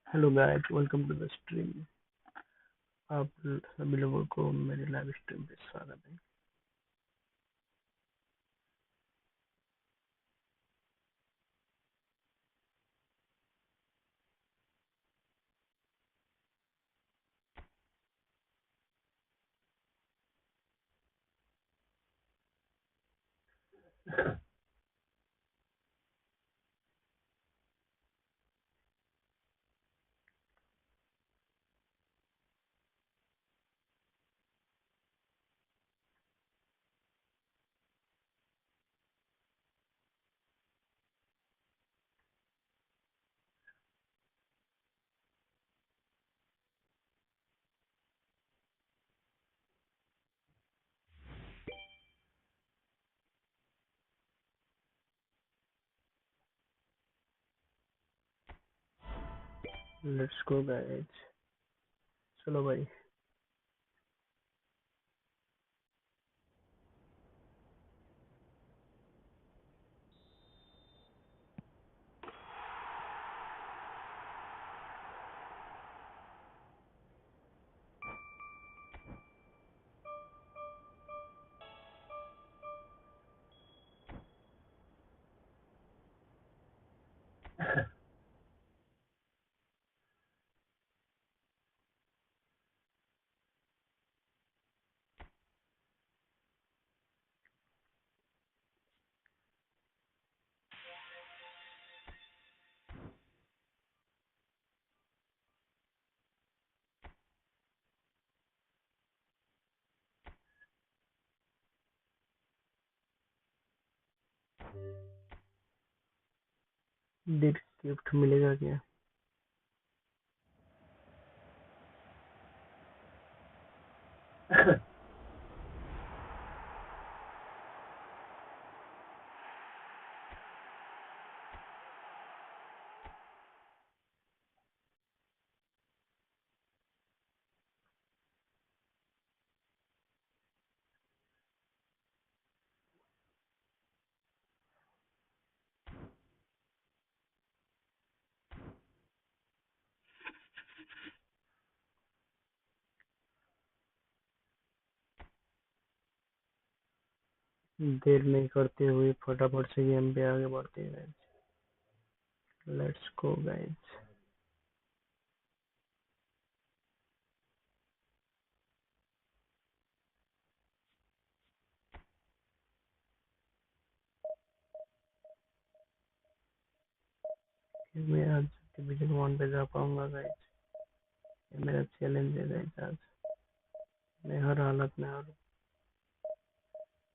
Hello guys, welcome to the stream. आप सभी लोगों को मेरे लाइव स्ट्रीम पे स्वागत है। लेट्स गो गाइस, चलो भाई। डिड गिफ्ट मिलेगा क्या? देर नहीं करते हुए फटाफट से गेम पे आगे बढ़ते हैं गाइस। Let's go guys. मैं आज डिवीजन 1 पे जा पाऊंगा गाइस। ये मेरा चैलेंज है गाइस। आज मैं हर हालत में, हर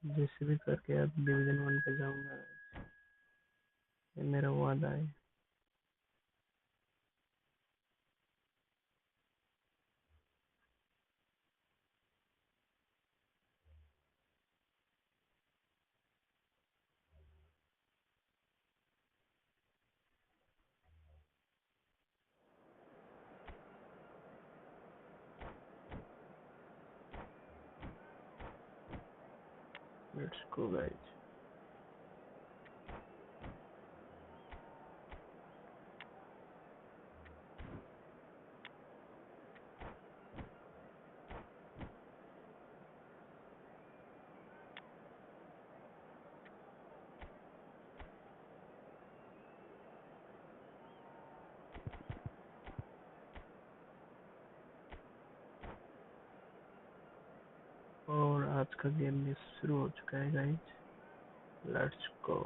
जैसे भी करके आज डिवीजन 1 पे जाऊंगा गाइस। ये मेरा वादा है। Let's go guys. और आज का गेम भी शुरू हो चुका है guys. Let's go.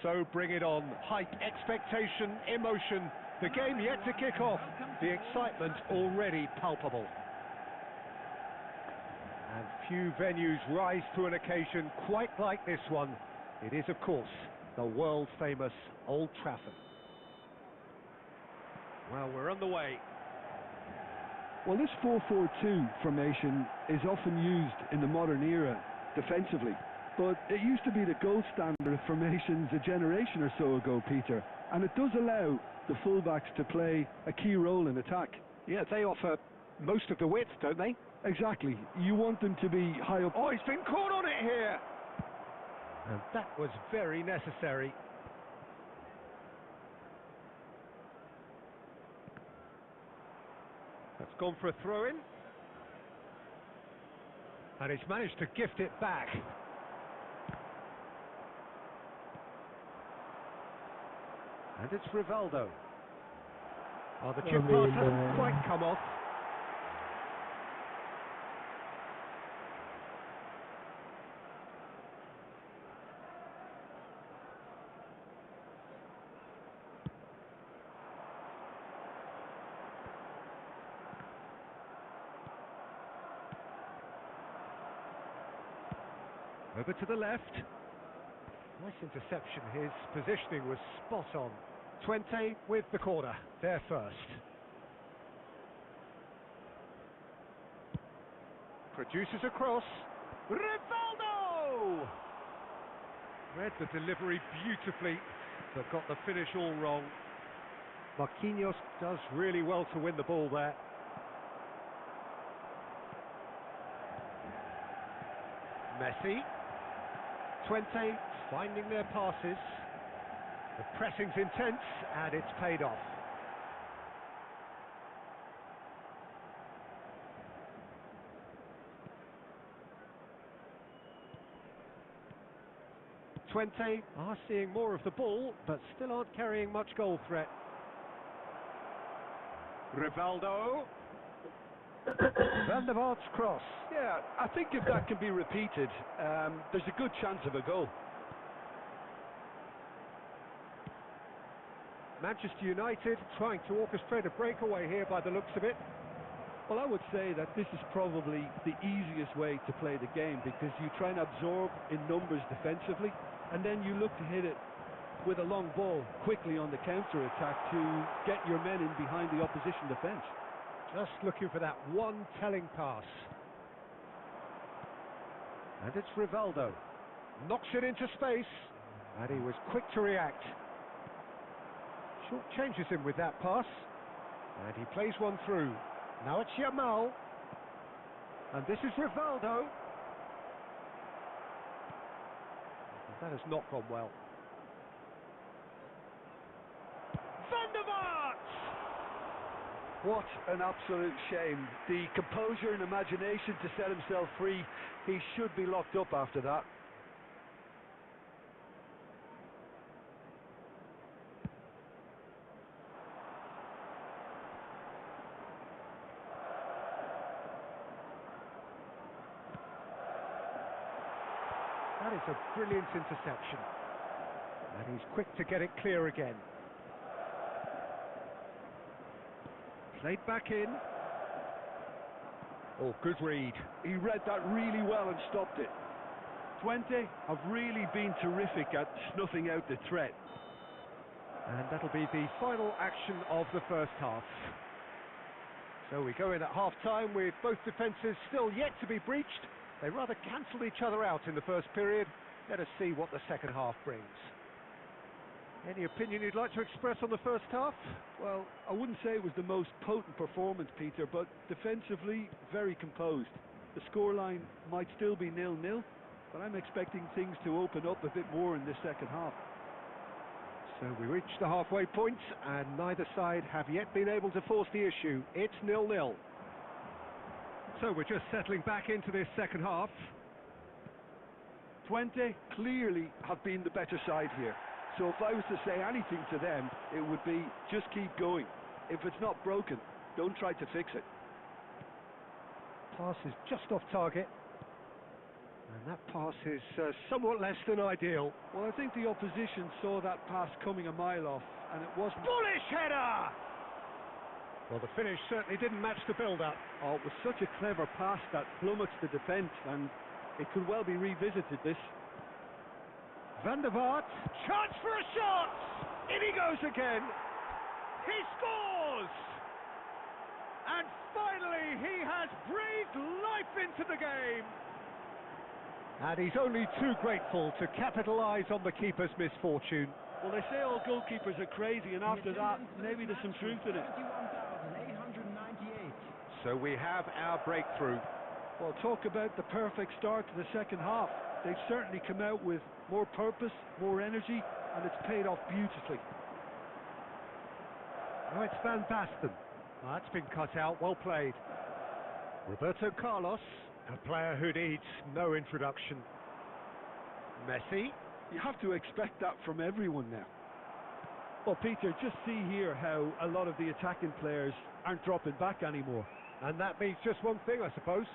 So bring it on. Hype, expectation, emotion. The game yet to kick off. The excitement already palpable. And few venues rise to an occasion quite like this one. It is, of course, the world-famous Old Trafford. Well, we're on the way. Well, this 4-4-2 formation is often used in the modern era defensively, but it used to be the gold standard of formations a generation or so ago, Peter, and it does allow the fullbacks to play a key role in attack. Yeah, they offer most of the width, don't they? Exactly. You want them to be high up. Oh, he's been caught on it here! And that was very necessary. That's gone for a throw-in. And he's managed to gift it back. And it's Rivaldo. Oh, the chip pass hasn't quite come off. Over to the left. Nice interception. His positioning was spot on. Twente with the corner. There first. Produces a cross. Rivaldo! Read the delivery beautifully, but got the finish all wrong. Marquinhos does really well to win the ball there. Messi. Twente finding their passes. The pressing's intense and it's paid off. Twente are seeing more of the ball, but still aren't carrying much goal threat. Rivaldo. Van der Vaart's cross. Yeah, I think if that can be repeated, there's a good chance of a goal. Manchester United trying to orchestrate a breakaway here by the looks of it. Well, I would say that this is probably the easiest way to play the game, because you try and absorb in numbers defensively, and then you look to hit it with a long ball quickly on the counter-attack to get your men in behind the opposition defence. Just looking for that one telling pass. And it's Rivaldo. Knocks it into space. And he was quick to react. Short changes him with that pass. And he plays one through. Now it's Yamal. And this is Rivaldo. That has not gone well. Van der Vaart! What an absolute shame. The composure and imagination to set himself free. He should be locked up after that. That is a brilliant interception. And he's quick to get it clear again. Played back in. Oh, good read. He read that really well and stopped it. Twente have really been terrific at snuffing out the threat. And that'll be the final action of the first half. So we go in at half-time with both defences still yet to be breached. They rather cancelled each other out in the first period. Let us see what the second half brings. Any opinion you'd like to express on the first half? Well, I wouldn't say it was the most potent performance, Peter, but defensively, very composed. The scoreline might still be 0-0, but I'm expecting things to open up a bit more in this second half. So we reach the halfway point, and neither side have yet been able to force the issue. It's 0-0. So we're just settling back into this second half. Twente clearly have been the better side here. So if I was to say anything to them, it would be just keep going. If it's not broken, don't try to fix it. Pass is just off target. And that pass is somewhat less than ideal. Well, I think the opposition saw that pass coming a mile off, and it wasn't... Bullish header! Well, the finish certainly didn't match the build-up. Oh, it was such a clever pass that flummoxed the defence, and it could well be revisited, this. Van der Vaart, chance for a shot! In he goes again! He scores! And finally, he has breathed life into the game! And he's only too grateful to capitalise on the keeper's misfortune. Well, they say all goalkeepers are crazy, and after that, maybe there's some truth in it. So we have our breakthrough. Well, talk about the perfect start to the second half. They've certainly come out with more purpose, more energy, and it's paid off beautifully. Now it's Van Basten. That's been cut out, well played. Roberto Carlos, a player who needs no introduction. Messi. You have to expect that from everyone now. Well, Peter, just see here how a lot of the attacking players aren't dropping back anymore. And that means just one thing, I suppose.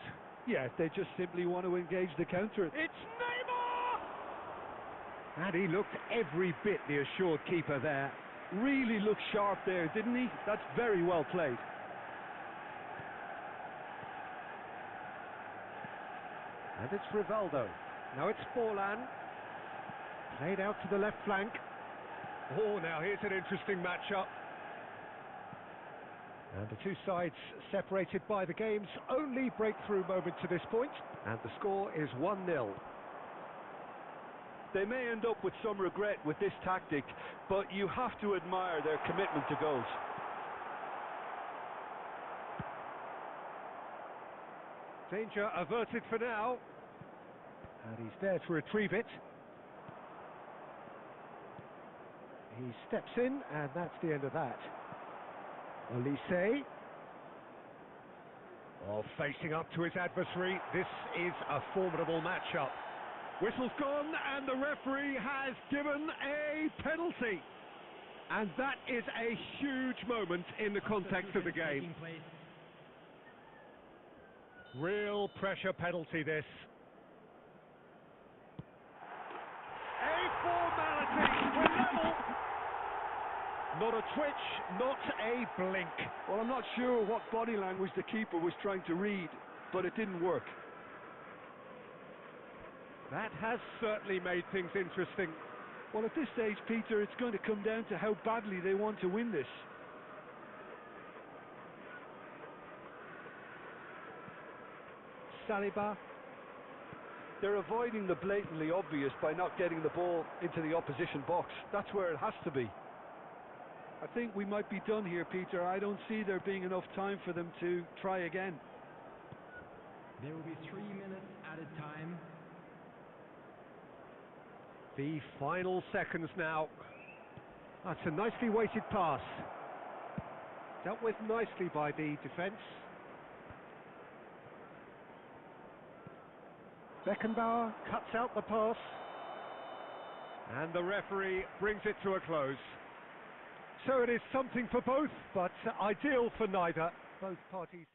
Yeah, they just simply want to engage the counter. It's Neymar! And he looked every bit the assured keeper there. Really looked sharp there, didn't he? That's very well played. And it's Rivaldo. Now it's Forlan. Played out to the left flank. Oh, now here's an interesting matchup. And the two sides separated by the game's only breakthrough moment to this point. And the score is 1-0. They may end up with some regret with this tactic, but you have to admire their commitment to goals. Danger averted for now. And he's there to retrieve it. He steps in, and that's the end of that. Olise. Oh, facing up to his adversary. This is a formidable matchup. Whistle's gone, and the referee has given a penalty. And that is a huge moment in the context of the game. Real pressure penalty, this. A formality. We're level. Not a twitch, not a blink. Well, I'm not sure what body language the keeper was trying to read, but it didn't work. That has certainly made things interesting. Well, at this stage, Peter, it's going to come down to how badly they want to win this. Saliba. They're avoiding the blatantly obvious by not getting the ball into the opposition box. That's where it has to be. I think we might be done here, Peter. I don't see there being enough time for them to try again. There will be 3 minutes added time. The final seconds now. That's a nicely weighted pass. Dealt with nicely by the defence. Beckenbauer cuts out the pass. And the referee brings it to a close. So it is something for both, but ideal for neither. Both parties.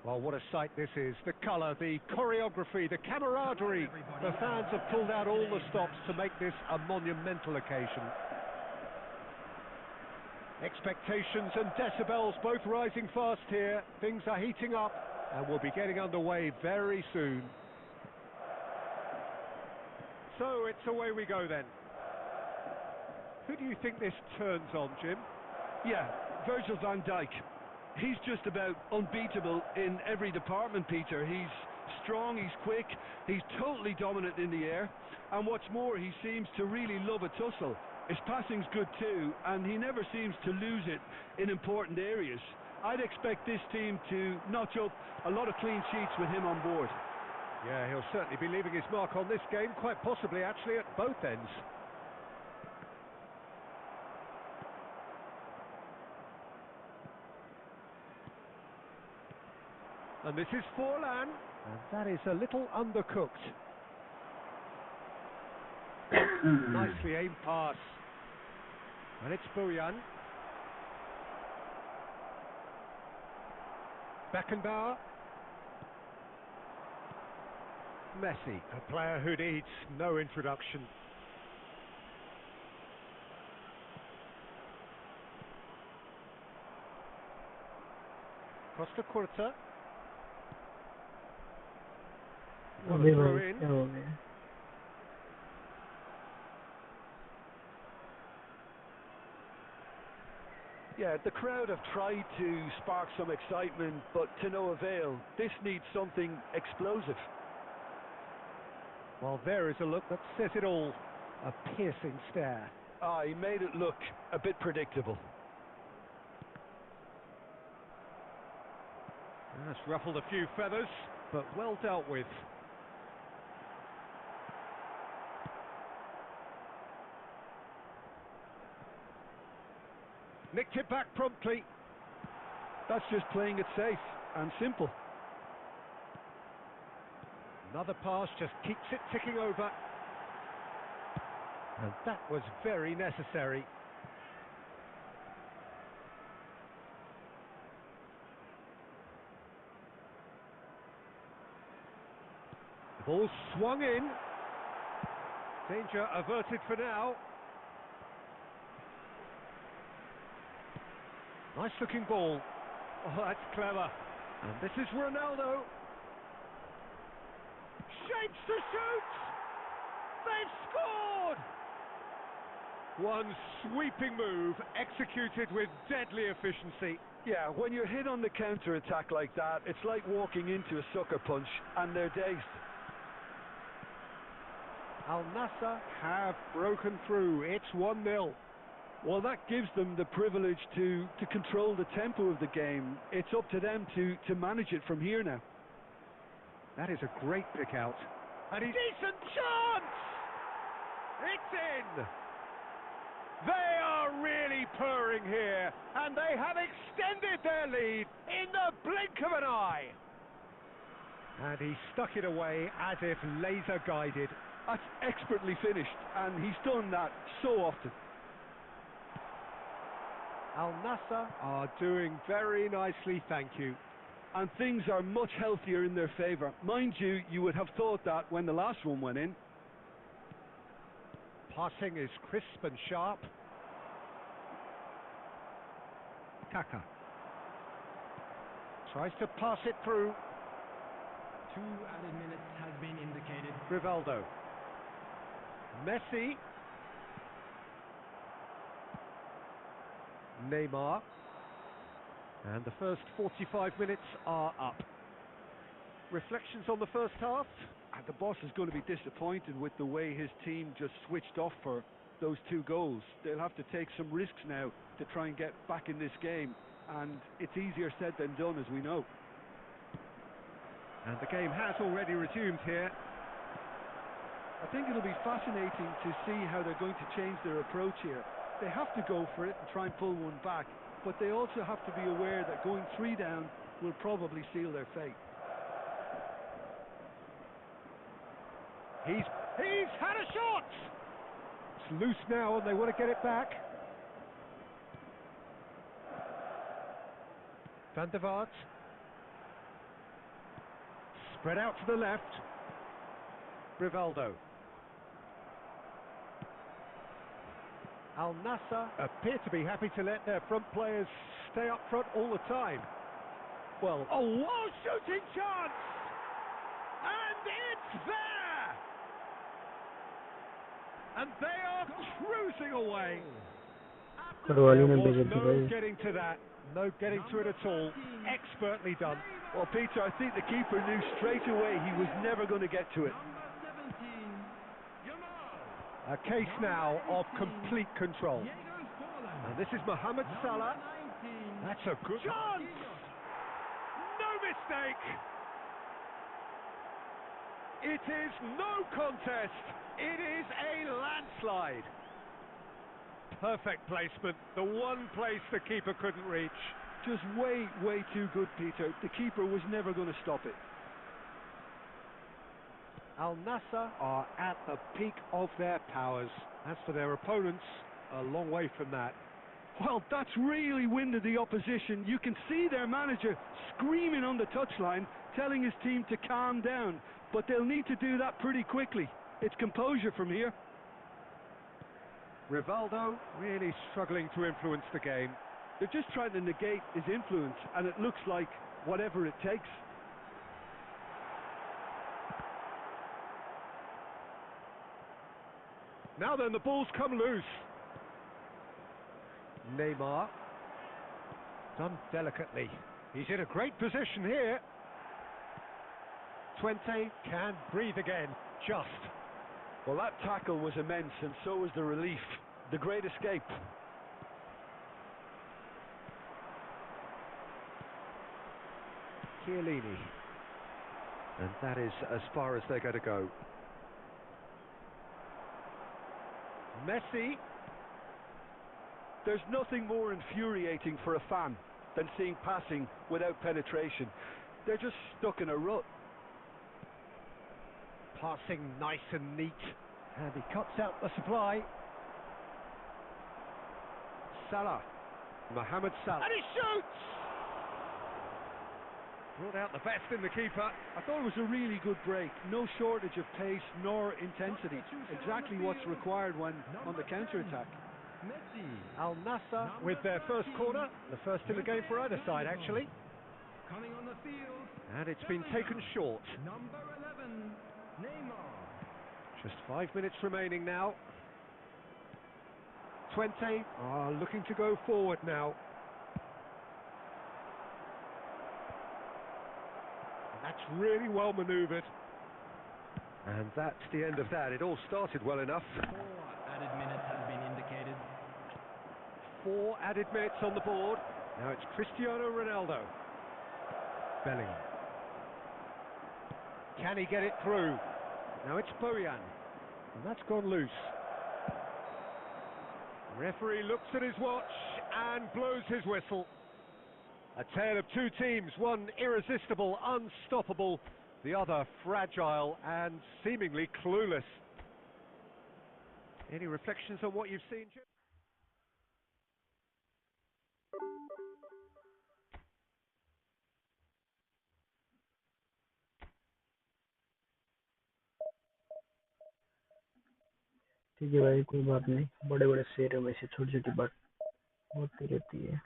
Well, what a sight this is. The colour, the choreography, the camaraderie. The fans have pulled out all the stops to make this a monumental occasion. Expectations and decibels both rising fast here. Things are heating up and we'll be getting underway very soon. So it's away we go then. Who do you think this turns on, Jim? Yeah, Virgil van Dijk. he's just about unbeatable in every department, Peter. He's strong, he's quick, he's totally dominant in the air, and what's more, he seems to really love a tussle. His passing's good too, and he never seems to lose it in important areas. I'd expect this team to notch up a lot of clean sheets with him on board. Yeah, he'll certainly be leaving his mark on this game, quite possibly actually at both ends. And this is Forlan, and that is a little undercooked. Nicely aimed pass. And it's Bojan. Beckenbauer. Messi, a player who needs no introduction. Costa Curta. What a throw in. Yeah, the crowd have tried to spark some excitement, but to no avail. This needs something explosive. Well, there is a look that says it all. A piercing stare. He made it look a bit predictable. That's ruffled a few feathers, but well dealt with. Nicked it back promptly. That's just playing it safe and simple. Another pass just keeps it ticking over. And that was very necessary. The ball swung in. Danger averted for now. Nice looking ball. Oh, that's clever. And this is Ronaldo. Shapes to shoot! They've scored! One sweeping move executed with deadly efficiency. Yeah, when you're hit on the counter-attack like that, it's like walking into a sucker punch, and they're dazed. Al Nassr have broken through. It's 1-0. Well, that gives them the privilege to control the tempo of the game. It's up to them to manage it from here now. That is a great pick out. And a decent chance! It's in! They are really purring here, and they have extended their lead in the blink of an eye. And he stuck it away as if laser guided. That's expertly finished, and he's done that so often. Al Nassr are doing very nicely, thank you. And things are much healthier in their favour. Mind you, you would have thought that when the last one went in. Passing is crisp and sharp. Kaka tries to pass it through. 2 added minutes has been indicated. Rivaldo. Messi. Neymar. And the first 45 minutes are up. Reflections on the first half? And the boss is going to be disappointed with the way his team just switched off for those 2 goals. They'll have to take some risks now to try and get back in this game. And it's easier said than done, as we know. And the game has already resumed here. I think it'll be fascinating to see how they're going to change their approach here. They have to go for it and try and pull one back, but they also have to be aware that going 3 down will probably seal their fate. He's had a shot! It's loose now and they want to get it back. Van der Vaart. Spread out to the left. Rivaldo. Al Nassr appear to be happy to let their front players stay up front all the time. Well, oh, shooting chance! And it's there! And they are cruising away. There was no getting to that. No getting to it at all. Expertly done. Well, Peter, I think the keeper knew straight away he was never going to get to it. A case now of complete control. And this is Mohamed Salah. That's a good chance! No mistake! It is no contest. It is a landslide. Perfect placement. The one place the keeper couldn't reach. Just way, way too good, Peter. The keeper was never going to stop it. Al Nassr are at the peak of their powers. As for their opponents, a long way from that. Well, that's really winded the opposition. You can see their manager screaming on the touchline, telling his team to calm down. But they'll need to do that pretty quickly. It's composure from here. Rivaldo really struggling to influence the game. They're just trying to negate his influence, and it looks like whatever it takes. Now then, the ball's come loose. Neymar. Done delicately. He's in a great position here. 20 can breathe again. Just. Well, that tackle was immense, and so was the relief. The great escape. Chiellini. And that is as far as they're going to go. Messi. There's nothing more infuriating for a fan than seeing passing without penetration. They're just stuck in a rut. Passing nice and neat. And he cuts out the supply. Salah. Mohamed Salah. And he shoots! Brought out the best in the keeper. I thought it was a really good break. No shortage of pace nor intensity. Exactly what's required when on the counter-attack. Al Nassr with their first corner. The first in the game for either side, actually. Coming on the field. And it's been taken short. Number 11, Neymar. Just 5 minutes remaining now. 20 are looking to go forward now. And that's really well manoeuvred. And that's the end of that. It all started well enough. 4 added minutes has been indicated. 4 added minutes on the board. Now it's Cristiano Ronaldo. Bellingham. Can he get it through? Now it's Bojan. And that's gone loose. Referee looks at his watch and blows his whistle. A tale of two teams, one irresistible, unstoppable, the other fragile and seemingly clueless. Any reflections on what you've seen, Jim? ठीक है भाई, कोई बात नहीं। बड़े बड़े शहरों में से छोटी छोटी बात होती रहती है।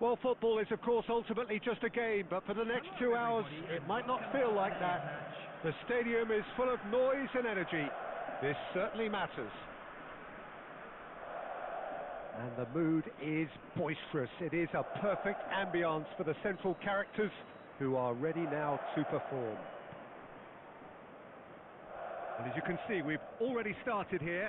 Well, football is, of course, ultimately just a game, but for the next 2 hours, it might not feel like that. The stadium is full of noise and energy. This certainly matters. And the mood is boisterous. It is a perfect ambience for the central characters who are ready now to perform. And as you can see, we've already started here.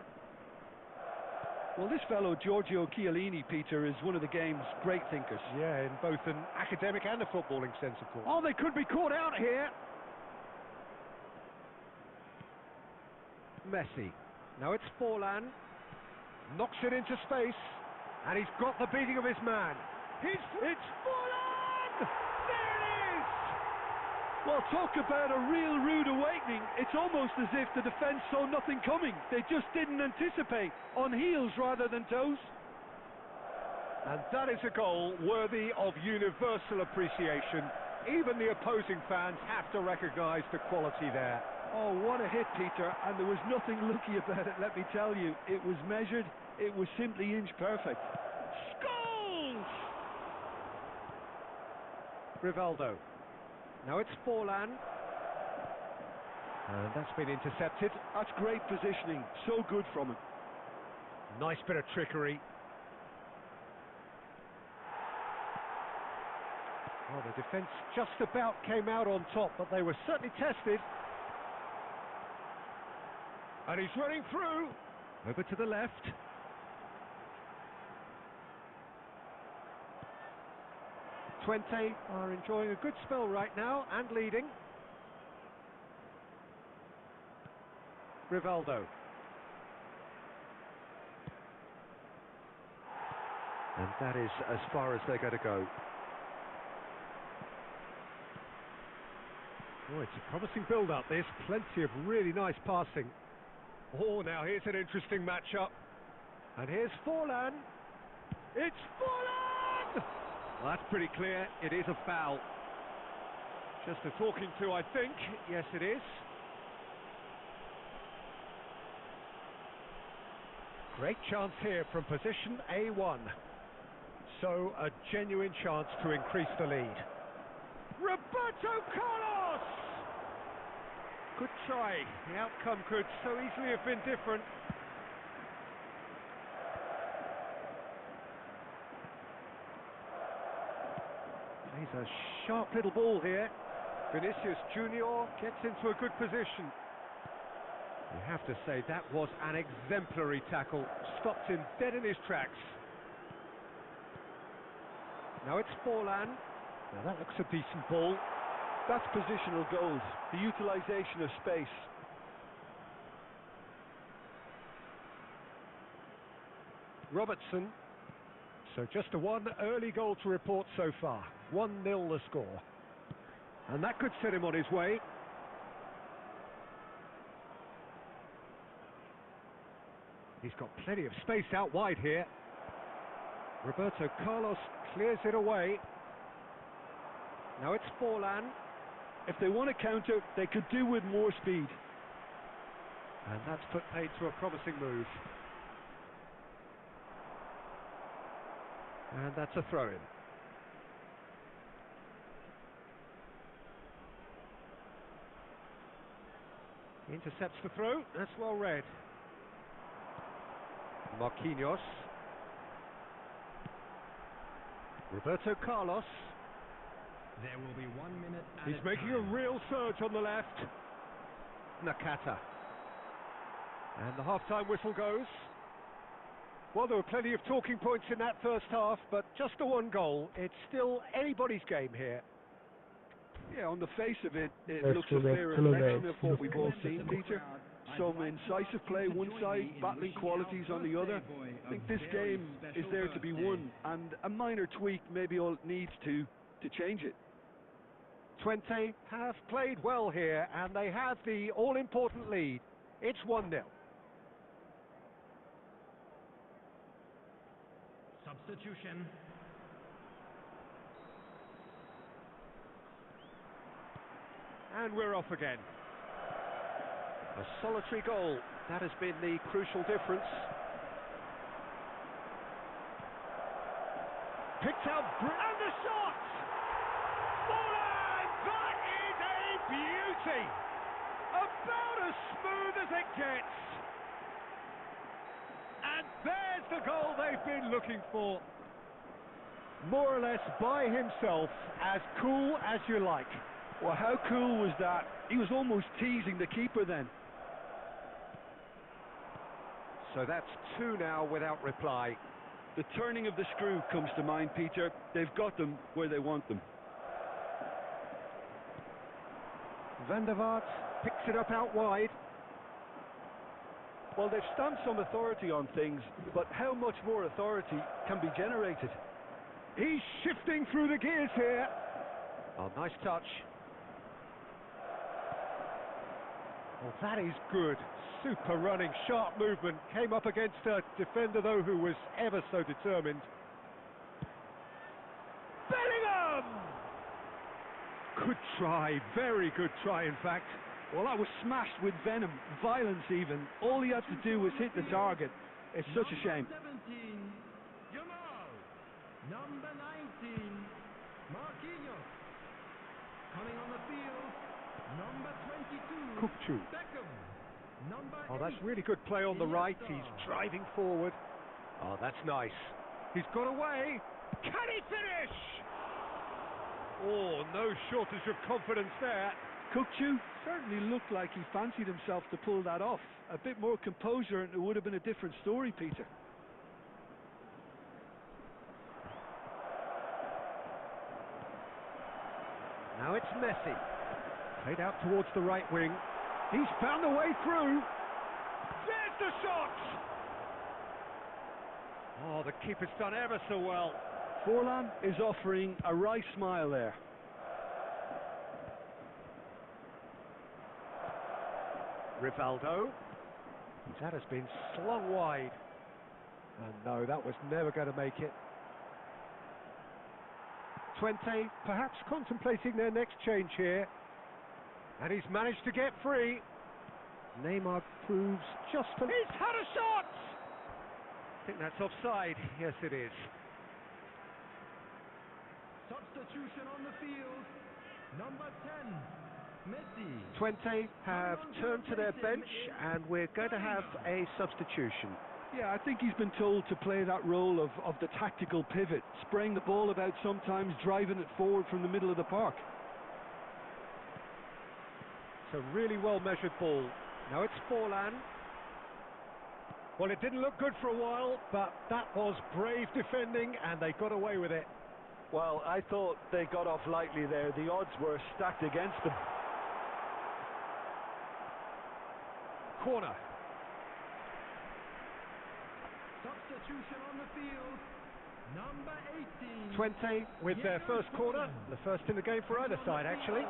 Well, this fellow, Giorgio Chiellini, Peter, is one of the game's great thinkers. Yeah, in both an academic and a footballing sense, of course. Oh, they could be caught out here. Messi. Now it's Forlan. Knocks it into space. And he's got the beating of his man. It's Forlan! There it is! Well, talk about a real rude awakening. It's almost as if the defence saw nothing coming. They just didn't anticipate. On heels rather than toes. And that is a goal worthy of universal appreciation. Even the opposing fans have to recognise the quality there. Oh, what a hit, Peter, and there was nothing lucky about it, let me tell you. It was measured, it was simply inch perfect. Goals! Rivaldo. Now it's Forlan. And that's been intercepted. That's great positioning, so good from him. Nice bit of trickery. Well, the defence just about came out on top, but they were certainly tested. And he's running through. Over to the left. Twente are enjoying a good spell right now and leading. Rivaldo. And that is as far as they're going to go. Oh, it's a promising build-up, this. Plenty of really nice passing. Oh, now here's an interesting matchup. And here's Forlan. It's Forlan! Well, that's pretty clear. It is a foul. Just a talking to, I think. Yes, it is. Great chance here from position A1. So, a genuine chance to increase the lead. Roberto Carlos! Good try. The outcome could so easily have been different. He's a sharp little ball here. Vinicius Junior gets into a good position. You have to say that was an exemplary tackle. Stopped him dead in his tracks. Now it's Forlan. Now that looks a decent ball. That's positional goals, the utilisation of space. Robertson. So just a one early goal to report so far. 1-0 the score. And that could set him on his way. He's got plenty of space out wide here. Roberto Carlos clears it away. Now it's Forlan. If they want to counter, they could do with more speed. And that's put paid to a promising move. And that's a throw-in. Intercepts the throw. That's well read. Marquinhos. Roberto Carlos. There will be 1 minute He's making a real surge on the left. Nakata. And the half-time whistle goes. Well, there were plenty of talking points in that first half, but just a one goal. It's still anybody's game here. Yeah, on the face of it, it Let's looks do a that. fair Hello, reflection guys. of what we've all seen, Peter. Some incisive play one side, battling qualities on the other. I think this game is there to be won, and a minor tweak maybe all it needs to change it. Twente have played well here, and they have the all-important lead. It's 1-0. Substitution. And we're off again. A solitary goal. That has been the crucial difference. Picked out, and the shot! Forlan! That is a beauty! About as smooth as it gets. And there's the goal they've been looking for. More or less by himself, as cool as you like. Well, how cool was that? He was almost teasing the keeper then. So that's 2 now without reply. The turning of the screw comes to mind, Peter. They've got them where they want them. Van der Vaart picks it up out wide. Well, they've stamped some authority on things, but how much more authority can be generated? He's shifting through the gears here. Oh, nice touch. Oh, that is good. Super running, sharp movement. Came up against a defender, though, who was ever so determined. Bellingham! Good try, very good try, in fact. Well, that was smashed with venom, violence even. All he had to do was hit the target. It's such a shame. Number 19, Marquinhos. Coming on the field, number 22, Kukçu. Beckham. Number Oh, that's 8, really good play on the right. Iniesta. He's driving forward. Oh, that's nice. He's got away. Can he finish? Oh, no shortage of confidence there. Kukçu certainly looked like he fancied himself to pull that off. A bit more composure and it would have been a different story, Peter. Now it's Messi. Played out towards the right wing. He's found a way through. There's the shot! Oh, the keeper's done ever so well. Forlan is offering a wry smile there. Rivaldo. That has been slung wide. And no, that was never going to make it. Twente perhaps contemplating their next change here. And he's managed to get free. Neymar proves just a... He's had a shot! I think that's offside. Yes, it is. Substitution on the field, number 10, Messi. Twente have turned to their bench and we're going to have a substitution. Yeah, I think he's been told to play that role of the tactical pivot, spraying the ball about sometimes, driving it forward from the middle of the park. It's a really well-measured ball. Now it's Forlan. Well, it didn't look good for a while, but that was brave defending and they got away with it. Well, I thought they got off lightly there. The odds were stacked against them. Corner. Substitution on the field, number 18. Twente with their first corner, the first in the game for either side actually.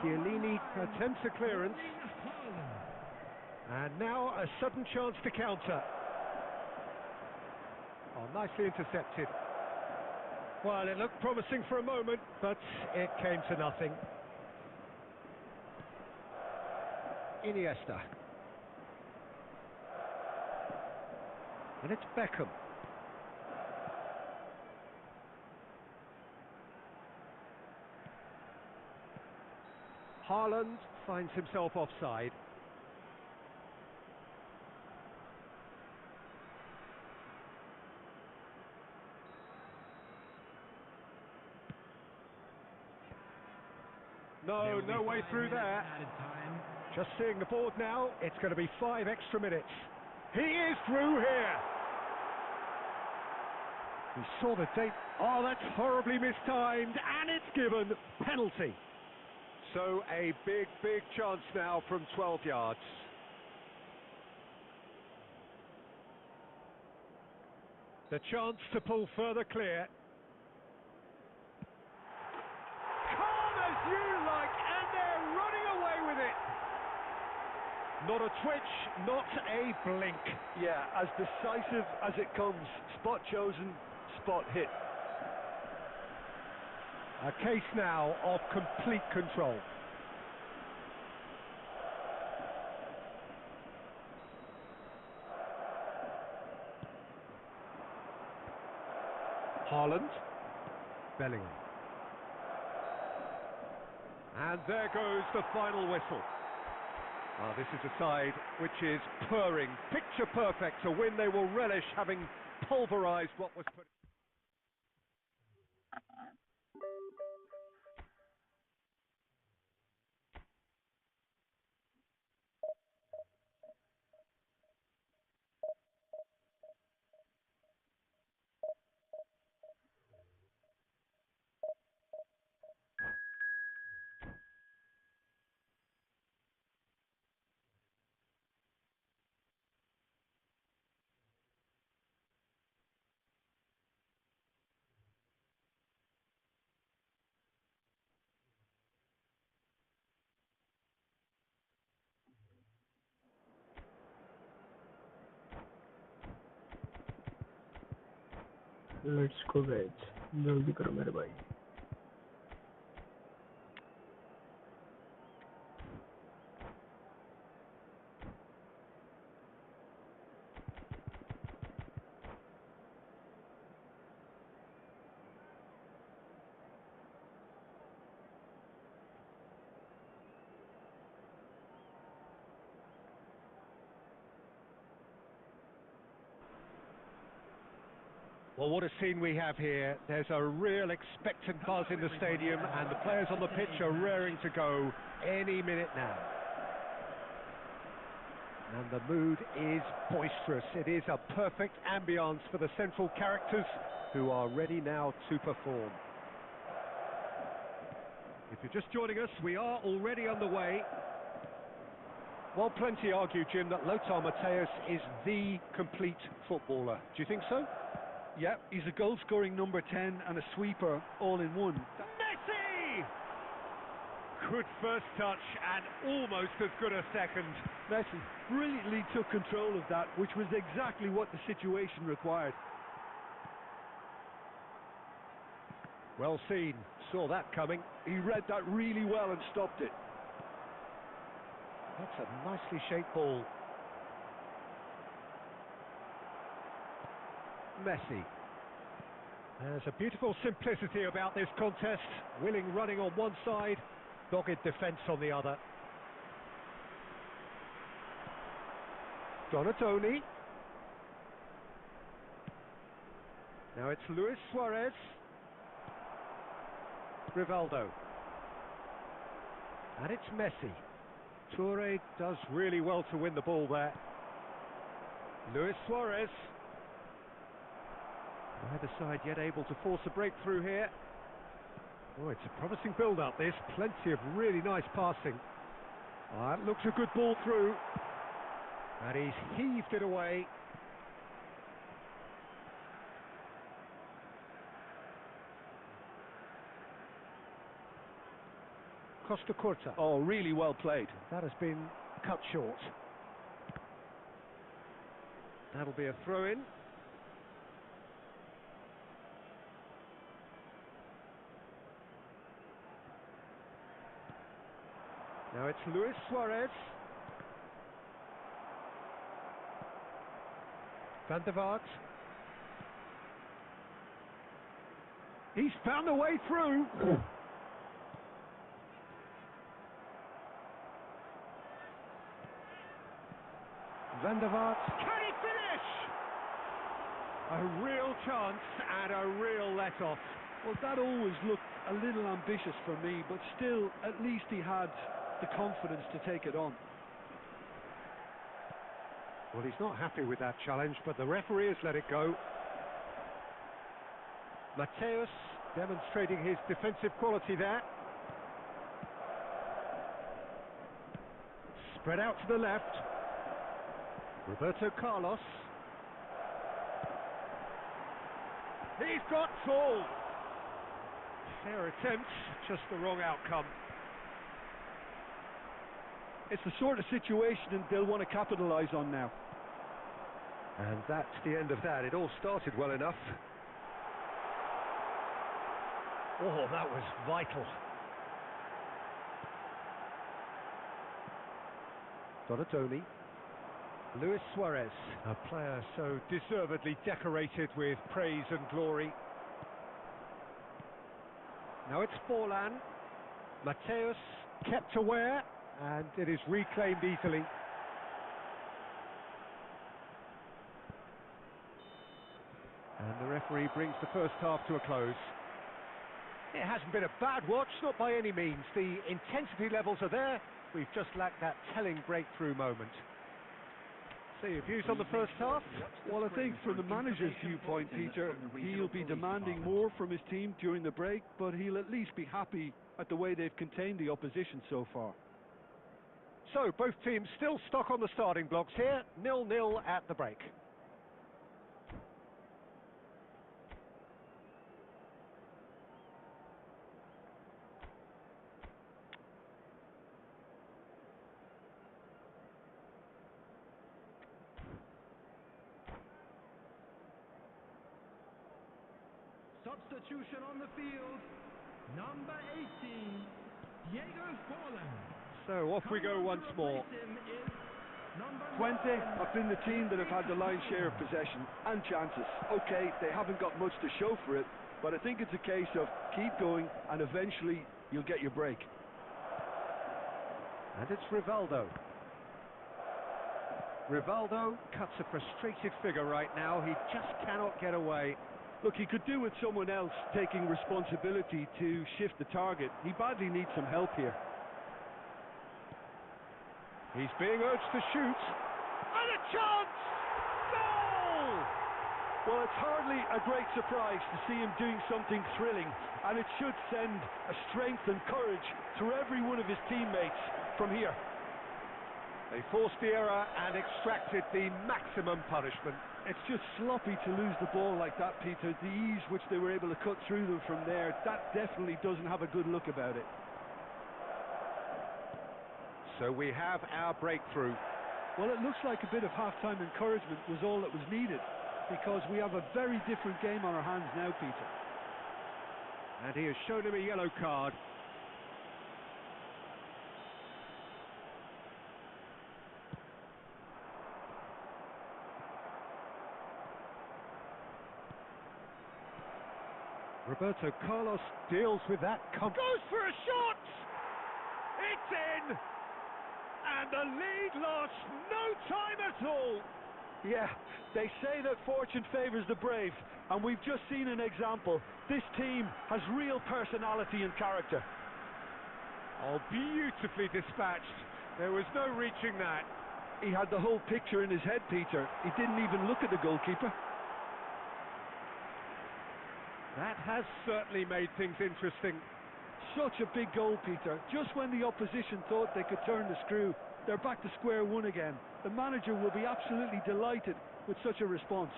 Chiellini attempts a clearance. And now a sudden chance to counter. Oh, nicely intercepted. Well, it looked promising for a moment, but it came to nothing. Iniesta. And it's Beckham. Haaland finds himself offside. No way through there. Just seeing the board now, it's going to be 5 extra minutes. He is through here. He saw the date. Oh, that's horribly mistimed, and it's given penalty. So a big chance now from 12 yards. The chance to pull further clear. Calm as you like, and they're running away with it. Not a twitch, not a blink. Yeah, as decisive as it comes. Spot chosen, spot hit. A case now of complete control. Haaland. Bellingham. And there goes the final whistle. This is a side which is purring, picture perfect, a win they will relish, having pulverised what was put... let's go guys, जल्दी करो मेरे भाई। Well, what a scene we have here. There's a real expectant buzz in the stadium, and the players on the pitch are raring to go any minute now. And the mood is boisterous. It is a perfect ambience for the central characters who are ready now to perform. If you're just joining us, we are already underway. Well, plenty argue, Jim, that Lothar Matthäus is the complete footballer. Do you think so? Yeah, he's a goal-scoring number 10 and a sweeper all in one. Messi! Good first touch and almost as good a second. Messi brilliantly took control of that, which was exactly what the situation required. Well seen, saw that coming. He read that really well and stopped it. That's a nicely shaped ball. Messi. There's a beautiful simplicity about this contest. Willing running on one side, dogged defence on the other. Donatoni. Now it's Luis Suarez. Rivaldo. And it's Messi. Toure does really well to win the ball there. Luis Suarez. Neither side yet able to force a breakthrough here. Oh, it's a promising build-up this. Plenty of really nice passing. That looks a good ball through. And he's heaved it away. Costa Curta. Oh, really well played. That has been cut short. That'll be a throw-in. Now it's Luis Suarez. Van der Vaart. He's found a way through. Van der Vaart. Can he finish? A real chance and a real let-off. Well, that always looked a little ambitious for me, but still, at least he had the confidence to take it on. Well, he's not happy with that challenge, but the referee has let it go. Matthäus demonstrating his defensive quality there. Spread out to the left. Roberto Carlos. He's got Saul. Fair attempt, just the wrong outcome. It's the sort of situation they'll want to capitalise on now. And that's the end of that. It all started well enough. Oh, that was vital. Donatoni. Luis Suarez, a player so deservedly decorated with praise and glory. Now it's Forlan. Matthäus kept aware, and it is reclaimed easily. And the referee brings the first half to a close. It hasn't been a bad watch, not by any means. The intensity levels are there. We've just lacked that telling breakthrough moment. So your views on the first half? Well, I think from the manager's viewpoint, Peter, he'll be demanding more from his team during the break, but he'll at least be happy at the way they've contained the opposition so far. So both teams still stuck on the starting blocks here, 0-0 at the break. substitution on the field. Number 18, Diego Forlan. So off we go once more. 20 have been the team that have had the lion's share of possession and chances. Okay, they haven't got much to show for it, but I think it's a case of keep going and eventually you'll get your break. And it's Rivaldo. Rivaldo cuts a frustrated figure right now. He just cannot get away. Look, he could do with someone else taking responsibility to shift the target. He badly needs some help here. He's being urged to shoot. And a chance! Goal! Well, it's hardly a great surprise to see him doing something thrilling, and it should send a strength and courage through every one of his teammates from here. They forced the error and extracted the maximum punishment. It's just sloppy to lose the ball like that, Peter. The ease which they were able to cut through them from there, that definitely doesn't have a good look about it. So we have our breakthrough. Well, it looks like a bit of half-time encouragement was all that was needed, because we have a very different game on our hands now, Peter. And he has shown him a yellow card. Roberto Carlos deals with that. Goes for a shot! It's in! And the lead lost no time at all. Yeah, they say that fortune favours the brave, and we've just seen an example. This team has real personality and character. Oh, beautifully dispatched. There was no reaching that. He had the whole picture in his head, Peter. He didn't even look at the goalkeeper. That has certainly made things interesting. Such a big goal, Peter. Just when the opposition thought they could turn the screw, they're back to square one again. The manager will be absolutely delighted with such a response.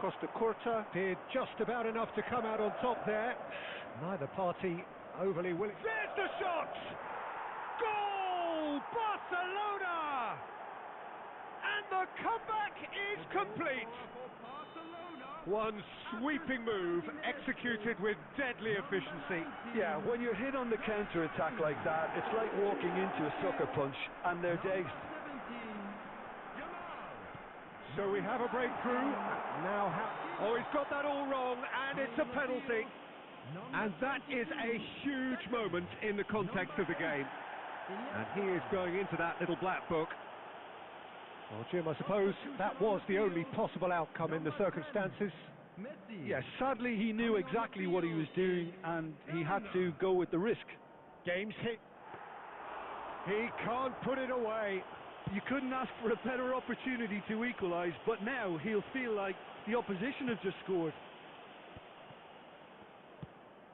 Costa Curta did just about enough to come out on top there. Neither party overly willing. There's the shot! Goal! Barcelona! And the comeback is complete. One sweeping move executed with deadly efficiency. Yeah, when you're hit on the counter-attack like that, it's like walking into a sucker punch, and they're dazed. So we have a breakthrough. Now, oh, he's got that all wrong, and it's a penalty. And that is a huge moment in the context of the game. And he is going into that little black book. Well, Jim, I suppose that was the only possible outcome in the circumstances. Yes, sadly he knew exactly what he was doing, and he had to go with the risk. Game's hit. He can't put it away. You couldn't ask for a better opportunity to equalise, but now he'll feel like the opposition have just scored.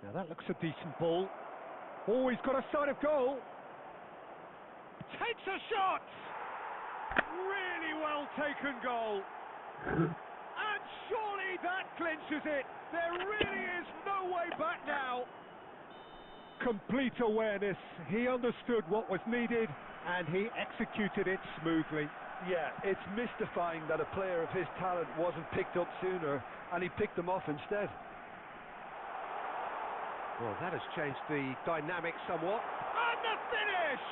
Now that looks a decent ball. Oh, he's got a sight of goal. Takes a shot! Really well taken goal. And surely that clinches it. There really is no way back now. Complete awareness. He understood what was needed and he executed it smoothly. Yeah, it's mystifying that a player of his talent wasn't picked up sooner, and he picked them off instead. Well, that has changed the dynamic somewhat. And the finish!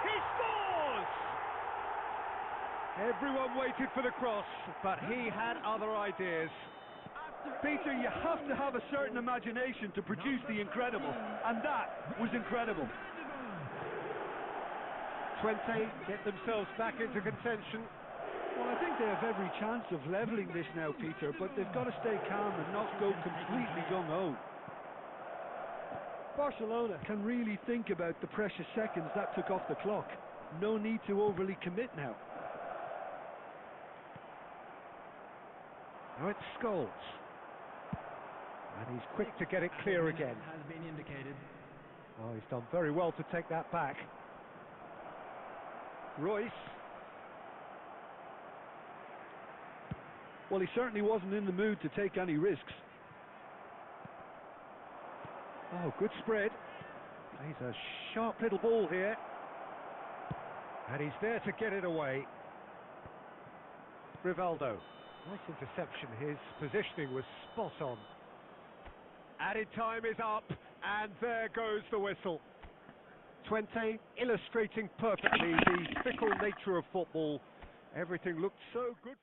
He scores! Everyone waited for the cross, but he had other ideas. Peter, you have to have a certain imagination to produce the incredible, and that was incredible. 20 get themselves back into contention. Well, I think they have every chance of levelling this now, Peter, but they've got to stay calm and not go completely gung-ho. Barcelona can really think about the precious seconds that took off the clock. No need to overly commit now. Now it's Scholes. And he's quick to get it clear again. Has been indicated. Oh, he's done very well to take that back. Royce. Well, he certainly wasn't in the mood to take any risks. Oh, good spread. He's a sharp little ball here. And he's there to get it away. Rivaldo. Nice interception, his positioning was spot on. Added time is up, and there goes the whistle. 20, illustrating perfectly the fickle nature of football. Everything looked so good.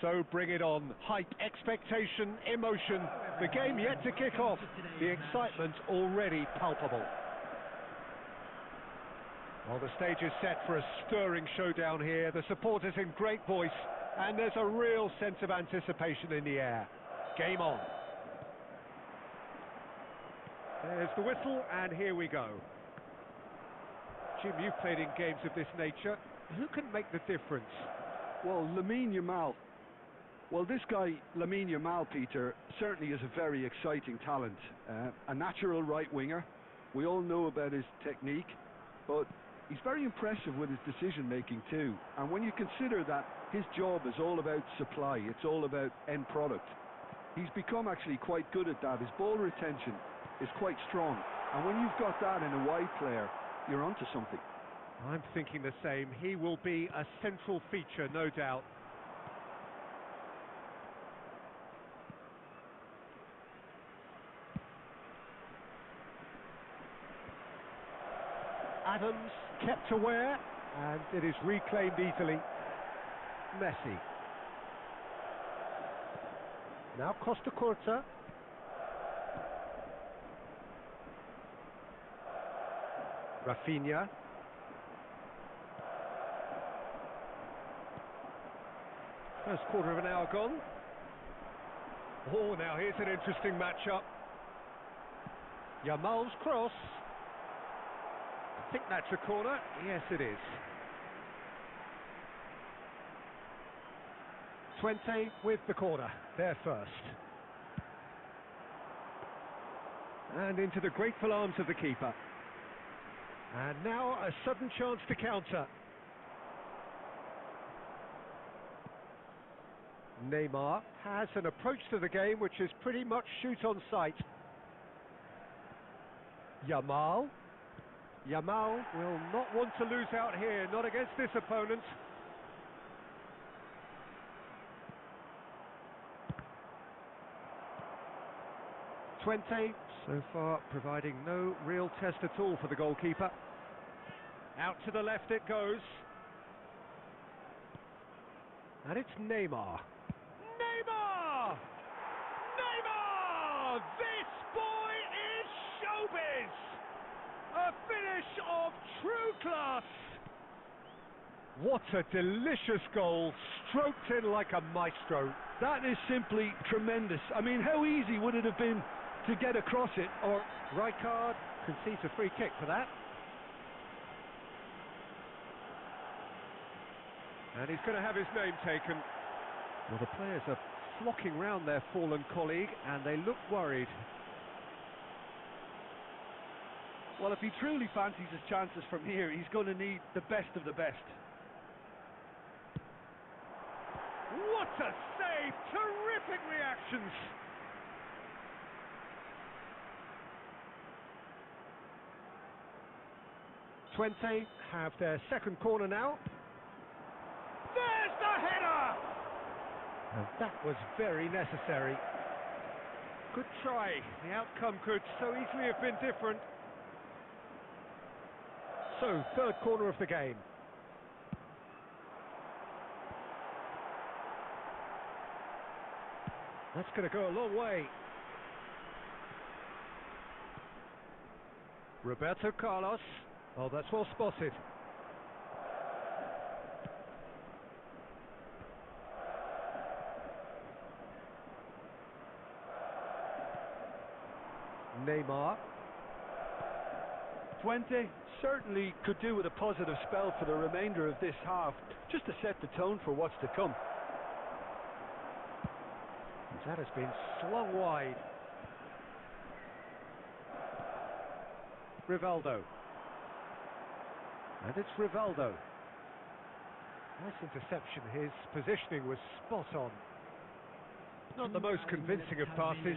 So bring it on. Hype, expectation, emotion. The game yet to kick off. The excitement already palpable. Well, the stage is set for a stirring showdown here. The supporters in great voice, and there's a real sense of anticipation in the air. Game on. There's the whistle, and here we go. Jim, you've played in games of this nature. Who can make the difference? Well, Lamine Yamal. Well, this guy, Lamine Yamal, Peter, certainly is a very exciting talent. A natural right winger. We all know about his technique, but he's very impressive with his decision making too. And when you consider that his job is all about supply, it's all about end product, he's become actually quite good at that. His ball retention is quite strong. And when you've got that in a wide player, you're onto something. I'm thinking the same. He will be a central feature, no doubt. Adams kept aware, and it is reclaimed easily. Messi. Now Costa Curta. Rafinha. First quarter of an hour gone. Oh, now here's an interesting matchup. Yamal's cross. I think that's a corner. Yes, it is. 20 with the corner. There first. And into the grateful arms of the keeper. And now a sudden chance to counter. Neymar has an approach to the game which is pretty much shoot on sight. Yamal. Yamal will not want to lose out here, not against this opponent. So far providing no real test at all for the goalkeeper. Out to the left it goes. And it's Neymar. Neymar! Neymar! This boy is showbiz! A finish of true class! What a delicious goal, stroked in like a maestro. That is simply tremendous. I mean, how easy would it have been to get across it? Or Rijkaard concedes a free kick for that. And he's going to have his name taken. Well, the players are flocking round their fallen colleague, and they look worried. well, if he truly fancies his chances from here, he's going to need the best of the best. What a save! Terrific reactions! 20 have their second corner now. There's the header! And that was very necessary. Good try. The outcome could so easily have been different. So, third corner of the game. That's going to go a long way. Roberto Carlos. Oh, that's well spotted. Neymar. 20 certainly could do with a positive spell for the remainder of this half, just to set the tone for what's to come. That has been slung wide. Rivaldo. And it's Rivaldo. Nice interception. His positioning was spot on. Not the most convincing of passes.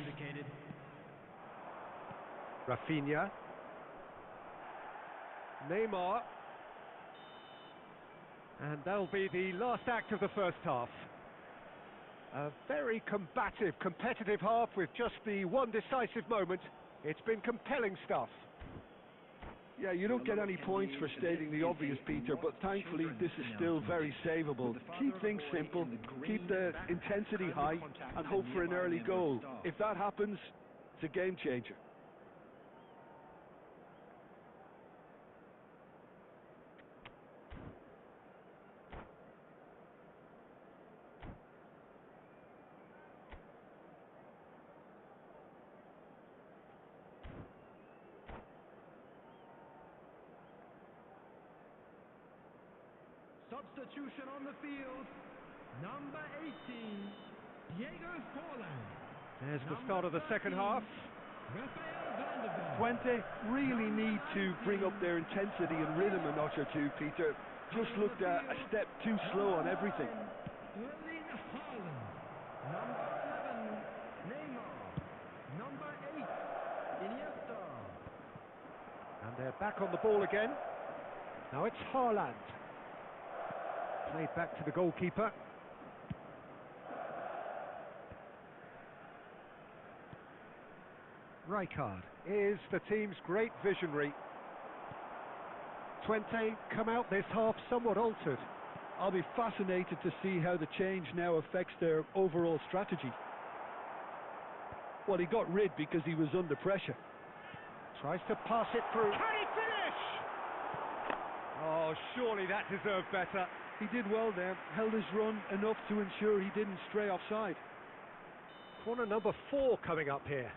Rafinha. Neymar. And that'll be the last act of the first half. A very combative, competitive half with just the one decisive moment. It's been compelling stuff. Yeah, you don't get any points for stating the obvious, Peter, but thankfully this is still very savable. Keep things simple, keep the intensity high, and hope for an early goal. If that happens, it's a game changer. Substitution on the field. Number 18, Diego Forlan. There's the start of the second half. 20 really need to bring up their intensity and rhythm a notch or two, Peter. Just looked a step too slow on everything. Erling Haaland. Number 11, Neymar. Number 8, Iniesta. And they're back on the ball again. Now it's Haaland. Played back to the goalkeeper. Rijkaard is the team's great visionary. 20 come out this half somewhat altered. I'll be fascinated to see how the change now affects their overall strategy. Well, he got rid because he was under pressure. Tries to pass it through. Can he finish? Oh, surely that deserved better. He did well there, held his run enough to ensure he didn't stray offside. Corner number 4 coming up here.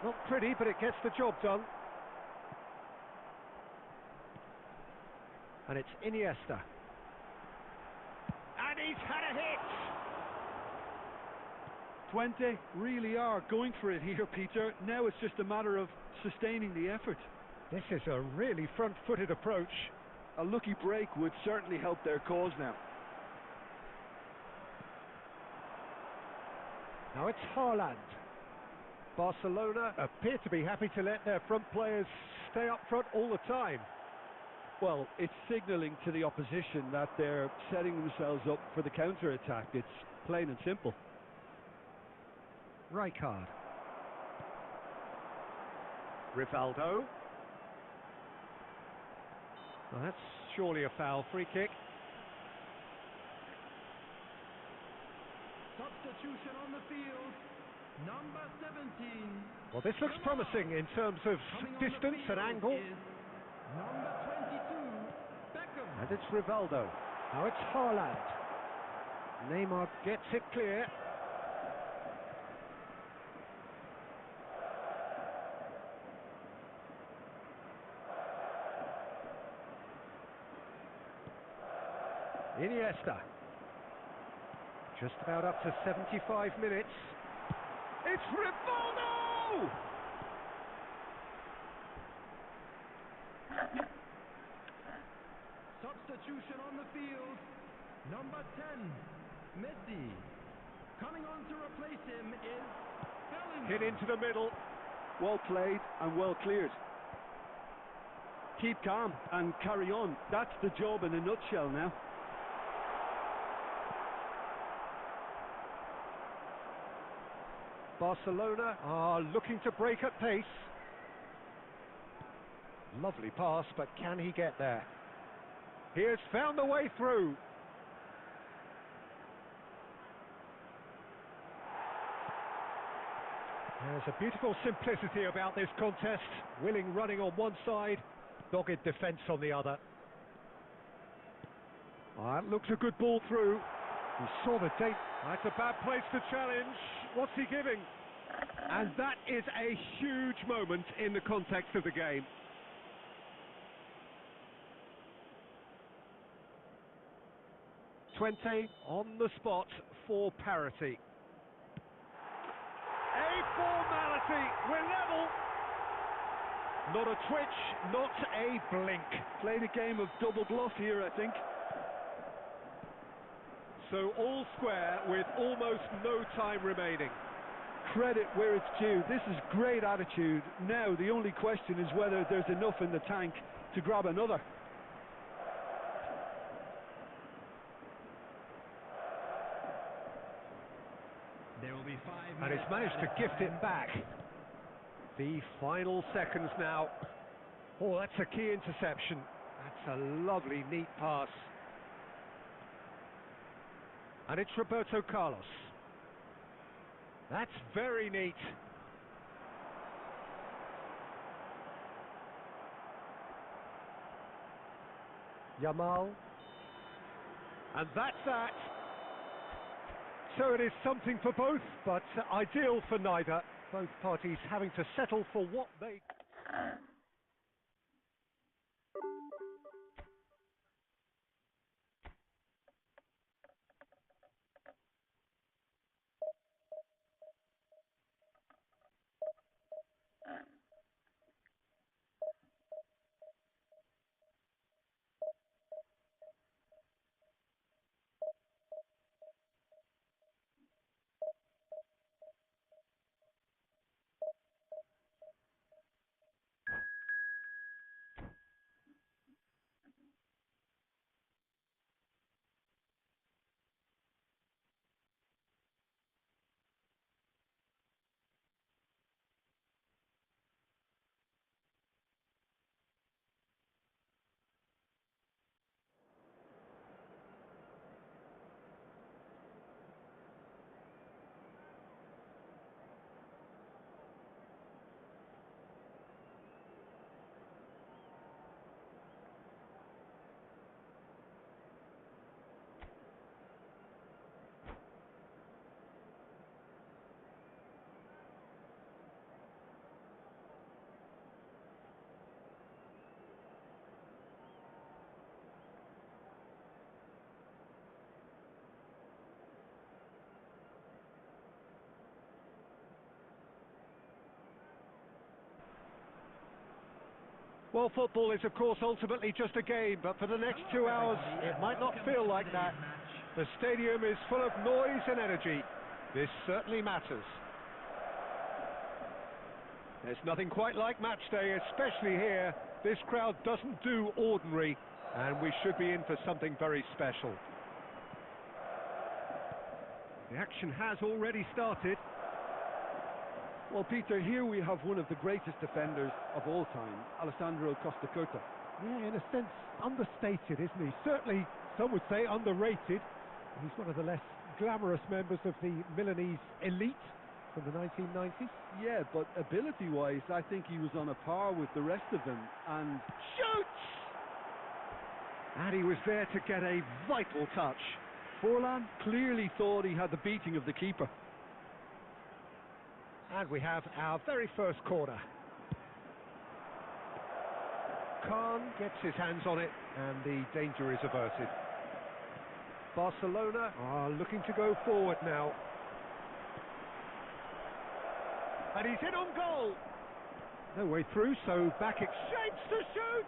Not pretty, but it gets the job done. And it's Iniesta. And he's had a hit! 20 really are going for it here, Peter. Now it's just a matter of sustaining the effort. This is a really front-footed approach. A lucky break would certainly help their cause now. Now it's Haaland. Barcelona appear to be happy to let their front players stay up front all the time. Well, it's signalling to the opposition that they're setting themselves up for the counter-attack. It's plain and simple. Rijkaard. Rivaldo. Well, that's surely a foul. Free kick. Substitution on the field. Number 17. Well, this looks promising in terms of distance and angle. Number 22, Beckham. And it's Rivaldo. Now it's Haaland. Neymar gets it clear. Iniesta. Just about up to 75 minutes. It's Rivaldo! Substitution on the field. Number 10, Messi. Coming on to replace him is Bellingham. Hit into the middle. Well played and well cleared. Keep calm and carry on. That's the job in a nutshell now. Barcelona are looking to break at pace. Lovely pass, but can he get there? He has found the way through. There's a beautiful simplicity about this contest. Willing running on one side, dogged defence on the other. That looks a good ball through. He saw the date. That's a bad place to challenge. What's he giving? And that is a huge moment in the context of the game. Twente on the spot for parity. A formality. We're level. Not a twitch, not a blink. Played a game of double bluff here, I think. So all square with almost no time remaining. Credit where it's due. This is great attitude. Now the only question is whether there's enough in the tank to grab another. There will be 5 And minutes it's managed to added gift time. it back. The final seconds now. Oh, that's a key interception. That's a lovely, neat pass. And it's Roberto Carlos. That's very neat. Yamal. And that's that. So it is something for both, but ideal for neither. Both parties having to settle for what they... Well, football is, of course, ultimately just a game, but for the next 2 hours, it might not feel like that. The stadium is full of noise and energy. This certainly matters. There's nothing quite like match day, especially here. This crowd doesn't do ordinary, and we should be in for something very special. The action has already started. Well, Peter, here we have one of the greatest defenders of all time, Alessandro Costa Curta. Yeah, in a sense, understated, isn't he? Certainly, some would say underrated. He's one of the less glamorous members of the Milanese elite from the 1990s. Yeah, but ability-wise, I think he was on a par with the rest of them, and... Shoots! And he was there to get a vital touch. Forlan clearly thought he had the beating of the keeper. And we have our very first corner. Khan gets his hands on it, and the danger is averted. Barcelona are looking to go forward now. And he's in on goal. No way through, so back it shapes to shoot.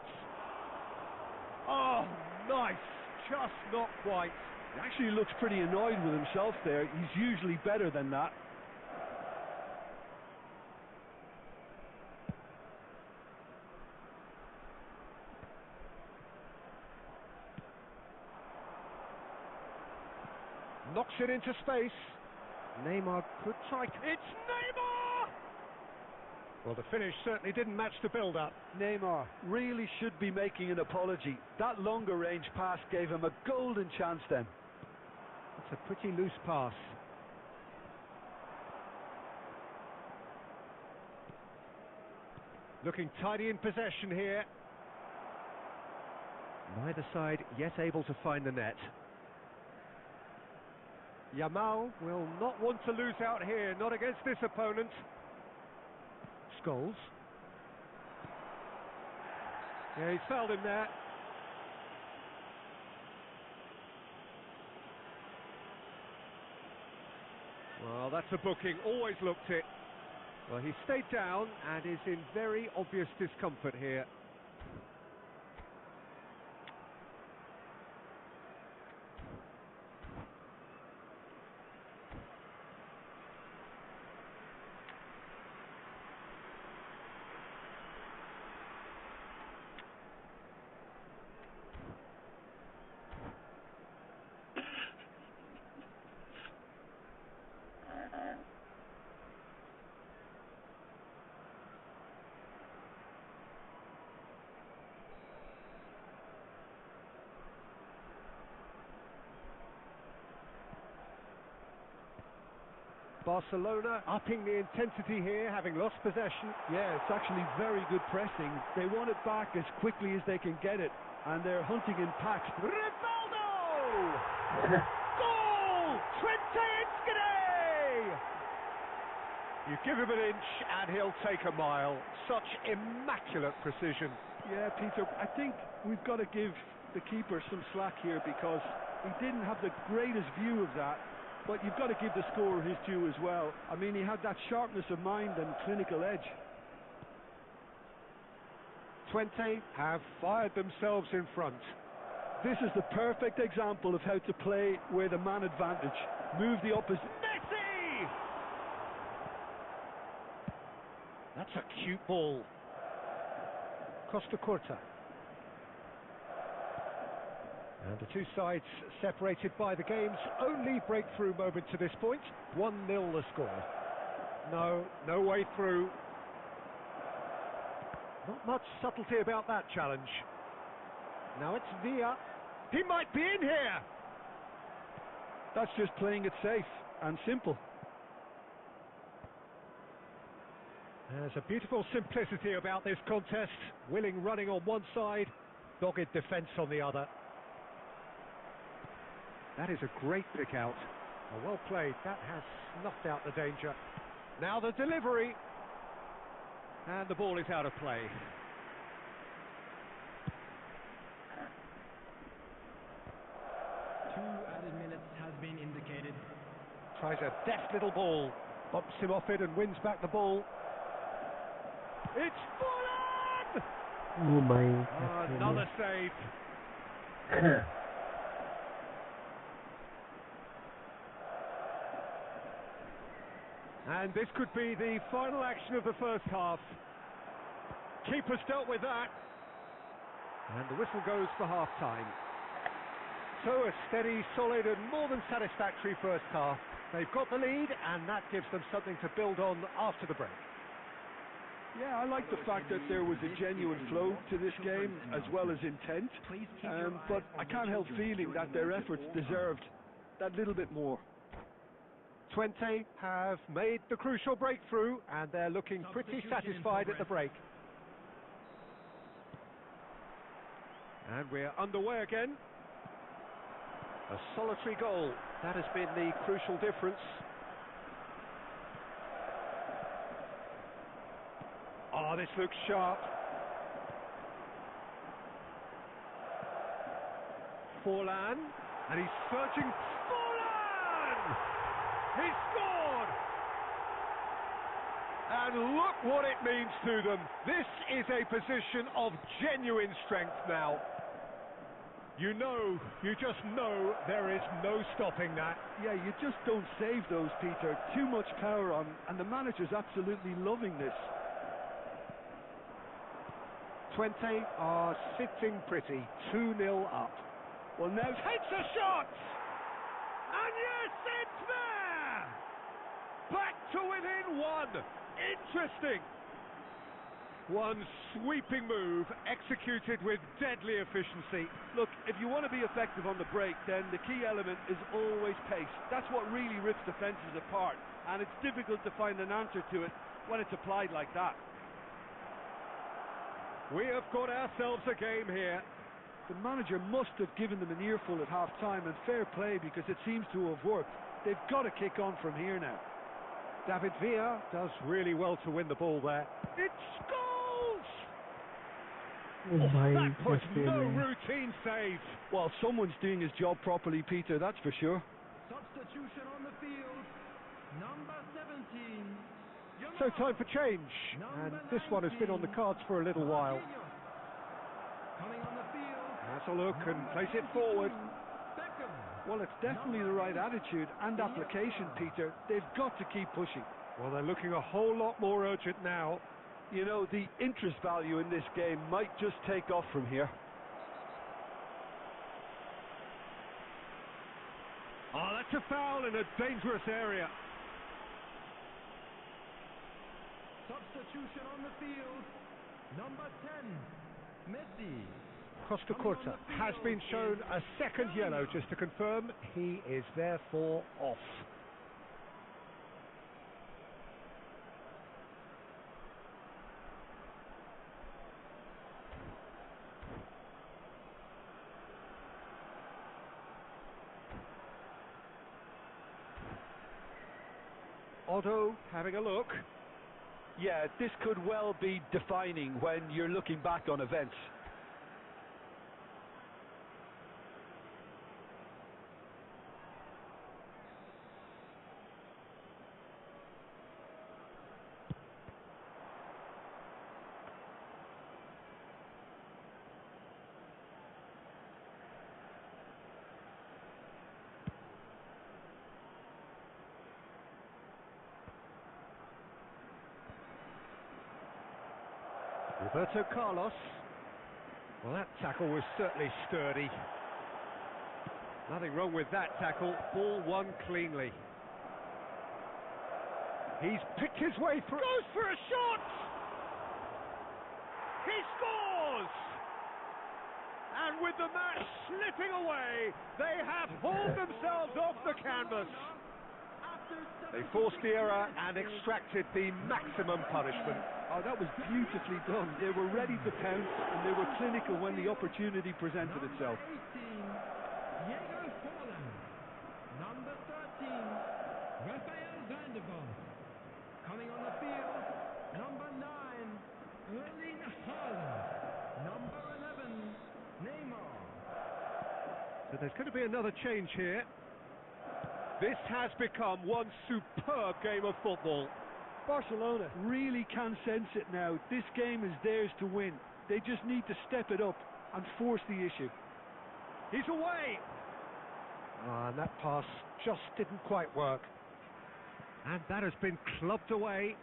Oh, nice. Just not quite. He actually looks pretty annoyed with himself there. He's usually better than that. Knocks it into space. Neymar could try. It's Neymar! Well, the finish certainly didn't match the build-up. Neymar really should be making an apology. That longer range pass gave him a golden chance then. It's a pretty loose pass. Looking tidy in possession here. Neither side yet able to find the net. Yamal will not want to lose out here, not against this opponent. Scholes. Yeah, he's fouled him there. Well, that's a booking, always looked it. Well, he stayed down and is in very obvious discomfort here. Barcelona upping the intensity here, having lost possession. Yeah, it's actually very good pressing. They want it back as quickly as they can get it, and they're hunting in packs. Rivaldo! Goal! Twente Inskide! You give him an inch and he'll take a mile. Such immaculate precision. Yeah, Peter, I think we've got to give the keeper some slack here because he didn't have the greatest view of that. But you've got to give the scorer his due as well. I mean, he had that sharpness of mind and clinical edge. Twente have fired themselves in front. This is the perfect example of how to play with a man advantage. Move the opposite. Messi! That's a cute ball. Costa Curta. And the two sides separated by the game's only breakthrough moment to this point. 1-0 the score. No way through. Not much subtlety about that challenge. Now it's Villa. He might be in here! That's just playing it safe and simple. There's a beautiful simplicity about this contest. Willing running on one side, dogged defence on the other. That is a great pick out. Well played. That has snuffed out the danger. Now the delivery. And the ball is out of play. Two added minutes has been indicated. Tries a deft little ball. Bumps him off it and wins back the ball. It's Fulham! Oh my. Another save. And this could be the final action of the first half. Keeper's dealt with that. And the whistle goes for half-time. So a steady, solid and more than satisfactory first half. They've got the lead and that gives them something to build on after the break. Yeah, I like the fact that there was a genuine flow to this game as well as intent. But I can't help feeling that their efforts deserved that little bit more. Twente have made the crucial breakthrough and they're looking pretty satisfied at the break. And we're underway again. A solitary goal, that has been the crucial difference. Oh, this looks sharp. Forlan, and he's searching. Forlan! He scored! And look what it means to them. This is a position of genuine strength now. You just know there is no stopping that. Yeah, you just don't save those, Peter. Too much power on, and the manager's absolutely loving this. 20 are sitting pretty, 2-0 up. Well, now Takes a shot! And yes, it's there! Back to within one. Interesting. One sweeping move, executed with deadly efficiency. look, if you want to be effective on the break, then the key element is always pace. That's what really rips defences apart, and it's difficult to find an answer to it when it's applied like that. We have got ourselves a game here. The manager must have given them an earful at half-time, and fair play, because it seems to have worked. They've got to kick on from here now. David Villa does really well to win the ball there. It scores! भाई That was कैसे no नहीं routine save. Well, someone's doing his job properly, Peter, that's for sure. Substitution on the field. Number 17. So time for change, and this one has been on the cards for a little while. Coming on the field. Has a look and plays it forward. Beckham. Well, it's definitely the right attitude and application, Peter. They've got to keep pushing. Well, they're looking a whole lot more urgent now. You know, the interest value in this game might just take off from here. Oh, that's a foul in a dangerous area. Substitution on the field. Number 10. Messi. Costa Curta has been shown a second yellow, just to confirm he is therefore off. Otto having a look. Yeah, this could well be defining when you're looking back on events. Roberto Carlos. Well, that tackle was certainly sturdy. Nothing wrong with that tackle. Ball won cleanly. He's picked his way through. Goes for a shot! He scores! And with the match slipping away, they have hauled themselves off the canvas. They forced the error and extracted the maximum punishment. Oh, that was beautifully done. They were ready to pounce, and they were clinical when the opportunity presented itself. Diego Forlan. Number 13. Rafael van der Vaart. Coming on the field. Number 9. Erling Haaland. Number 11. Neymar. So there's going to be another change here. This has become one superb game of football. Barcelona really can sense it now. This game is theirs to win. They just need to step it up and force the issue. He's away! And that pass just didn't quite work. And that has been clubbed away.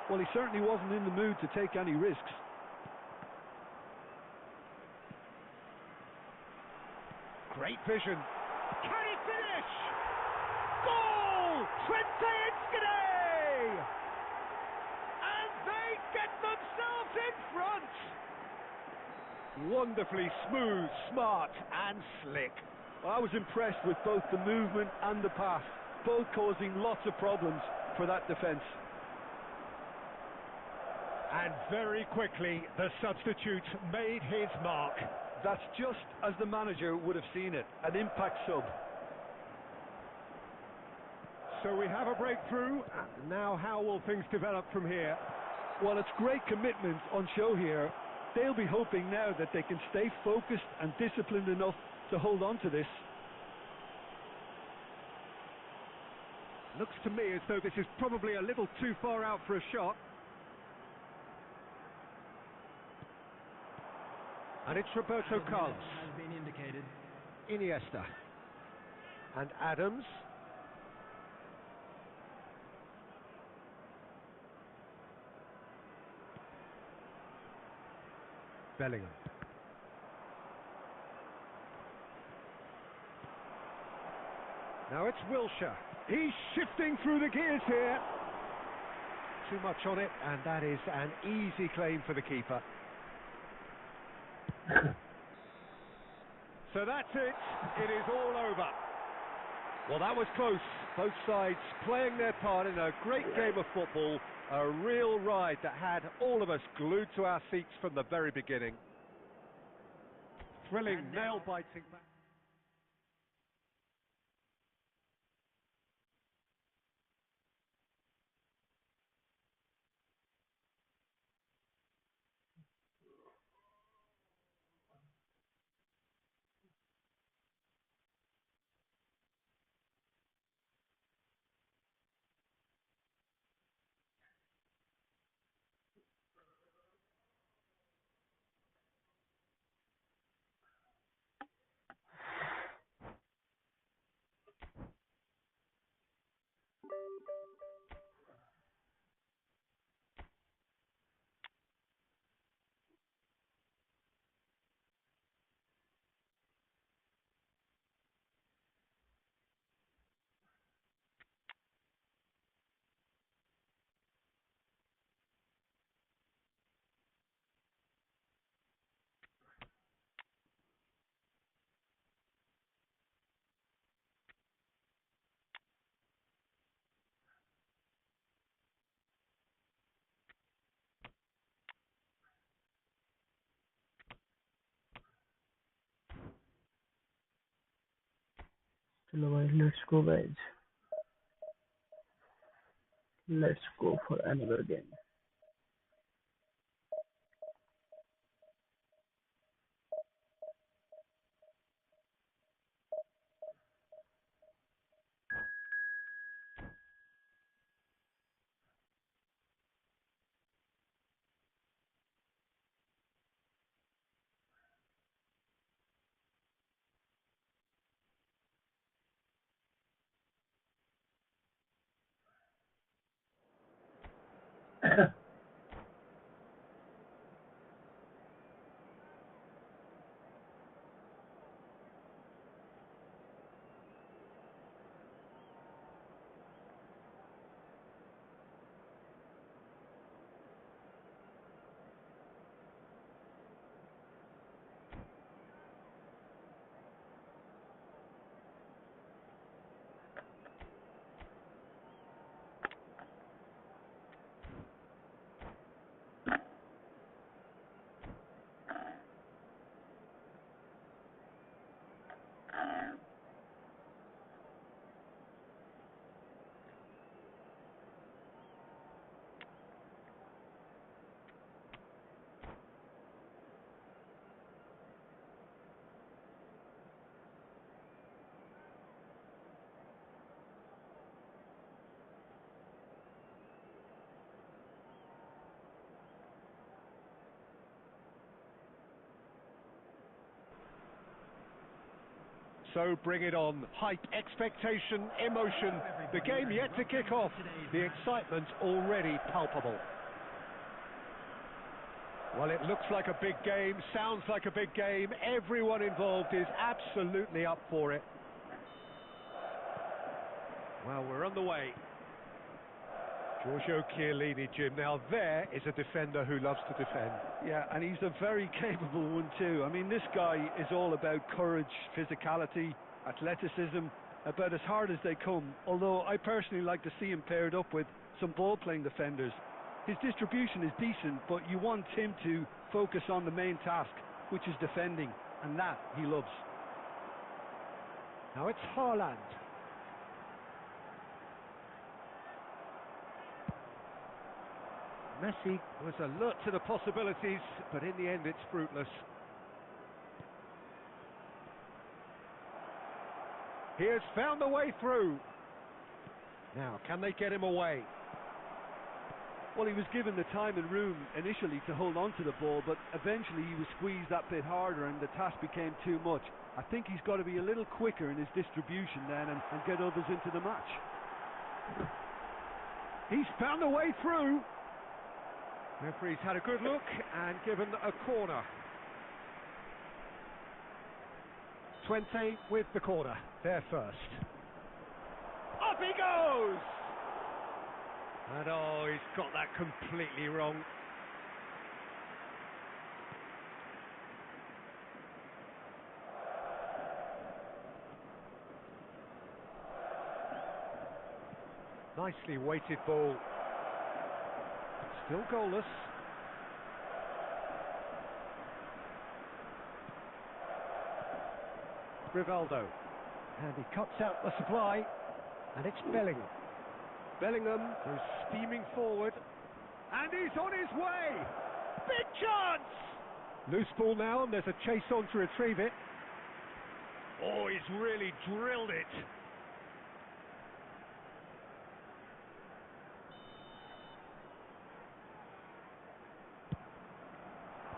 Well, he certainly wasn't in the mood to take any risks. Great vision. Can he finish? Goal! Twente Inskide! And they get themselves in front! Wonderfully smooth, smart and slick. Well, I was impressed with both the movement and the pass, both causing lots of problems for that defence. And very quickly, the substitute made his mark. That's just as the manager would have seen it, an impact sub. So we have a breakthrough. Now how will things develop from here? Well, it's great commitment on show here. They'll be hoping now that they can stay focused and disciplined enough to hold on to this. Looks to me as though this is probably a little too far out for a shot. And it's Roberto Carlos. Has been indicated. Iniesta. And Adams. Bellingham. Now it's Wilshere. He's shifting through the gears here. Too much on it, and that is an easy claim for the keeper. So that's it. It is all over. Well, that was close. Both sides playing their part in a great game of football. A real ride that had all of us glued to our seats from the very beginning. Thrilling, nail-biting. चलो भाई, let's go guys. Let's go for another game. So bring it on. Hype, expectation, emotion. The game yet to kick off. The excitement already palpable. Well, it looks like a big game, sounds like a big game. Everyone involved is absolutely up for it. Well, we're on the way. Giorgio Chiellini, Jim. Now there is a defender who loves to defend. Yeah, and he's a very capable one too. I mean, this guy is all about courage, physicality, athleticism, about as hard as they come. Although I personally like to see him paired up with some ball-playing defenders. His distribution is decent, but you want him to focus on the main task, which is defending, and that he loves. Now it's Haaland. Messi was alert to the possibilities, but in the end it's fruitless. He has found the way through. Now, can they get him away? Well, he was given the time and room initially to hold on to the ball, but eventually he was squeezed that bit harder and the task became too much. I think he's got to be a little quicker in his distribution then and get others into the match. He's found a way through. Referee's had a good look and given a corner. 20 with the corner, there first. Up he goes! And oh, he's got that completely wrong. Nicely weighted ball. Still goalless. Rivaldo. And he cuts out the supply. And it's Bellingham. Bellingham goes steaming forward. And he's on his way! Big chance! Loose ball now, and there's a chase on to retrieve it. Oh, he's really drilled it.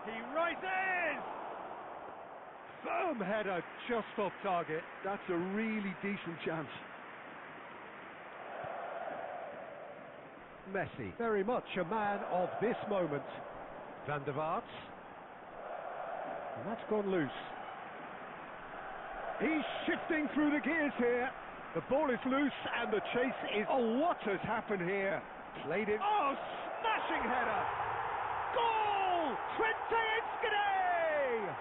He rises! Firm header, just off target. That's a really decent chance. Messi, very much a man of this moment. Van der Vaart. And that's gone loose. He's shifting through the gears here. The ball is loose and the chase is... Oh, what has happened here? Played it... Oh, smashing header! Goal! Twente Enschede!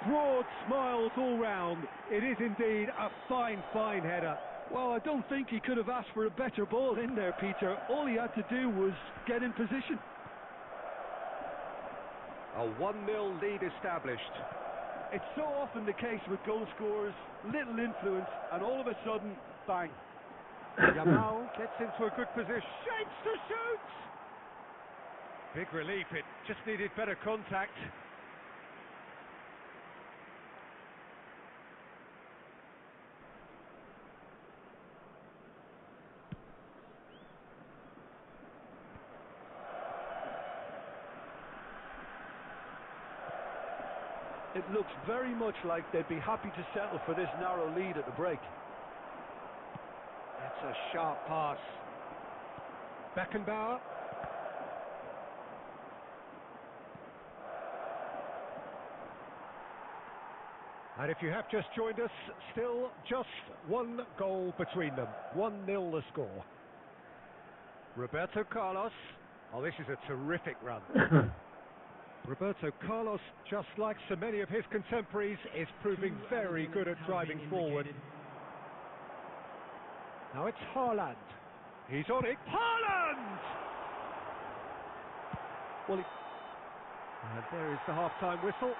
Broad smiles all round. It is indeed a fine, fine header. Well, I don't think he could have asked for a better ball in there, Peter. All he had to do was get in position. A 1-0 lead established. It's so often the case with goal scorers, little influence, and all of a sudden, bang. Yamal gets into a good position. Shapes to shoot! Big relief, it just needed better contact. It looks very much like they'd be happy to settle for this narrow lead at the break. That's a sharp pass. Beckenbauer. And if you have just joined us, still just one goal between them. 1-0 the score. Roberto Carlos. Oh, this is a terrific run. Roberto Carlos, just like so many of his contemporaries, is proving very good at driving forward. Now it's Haaland. He's on it. Haaland! Well, and there is the half-time whistle.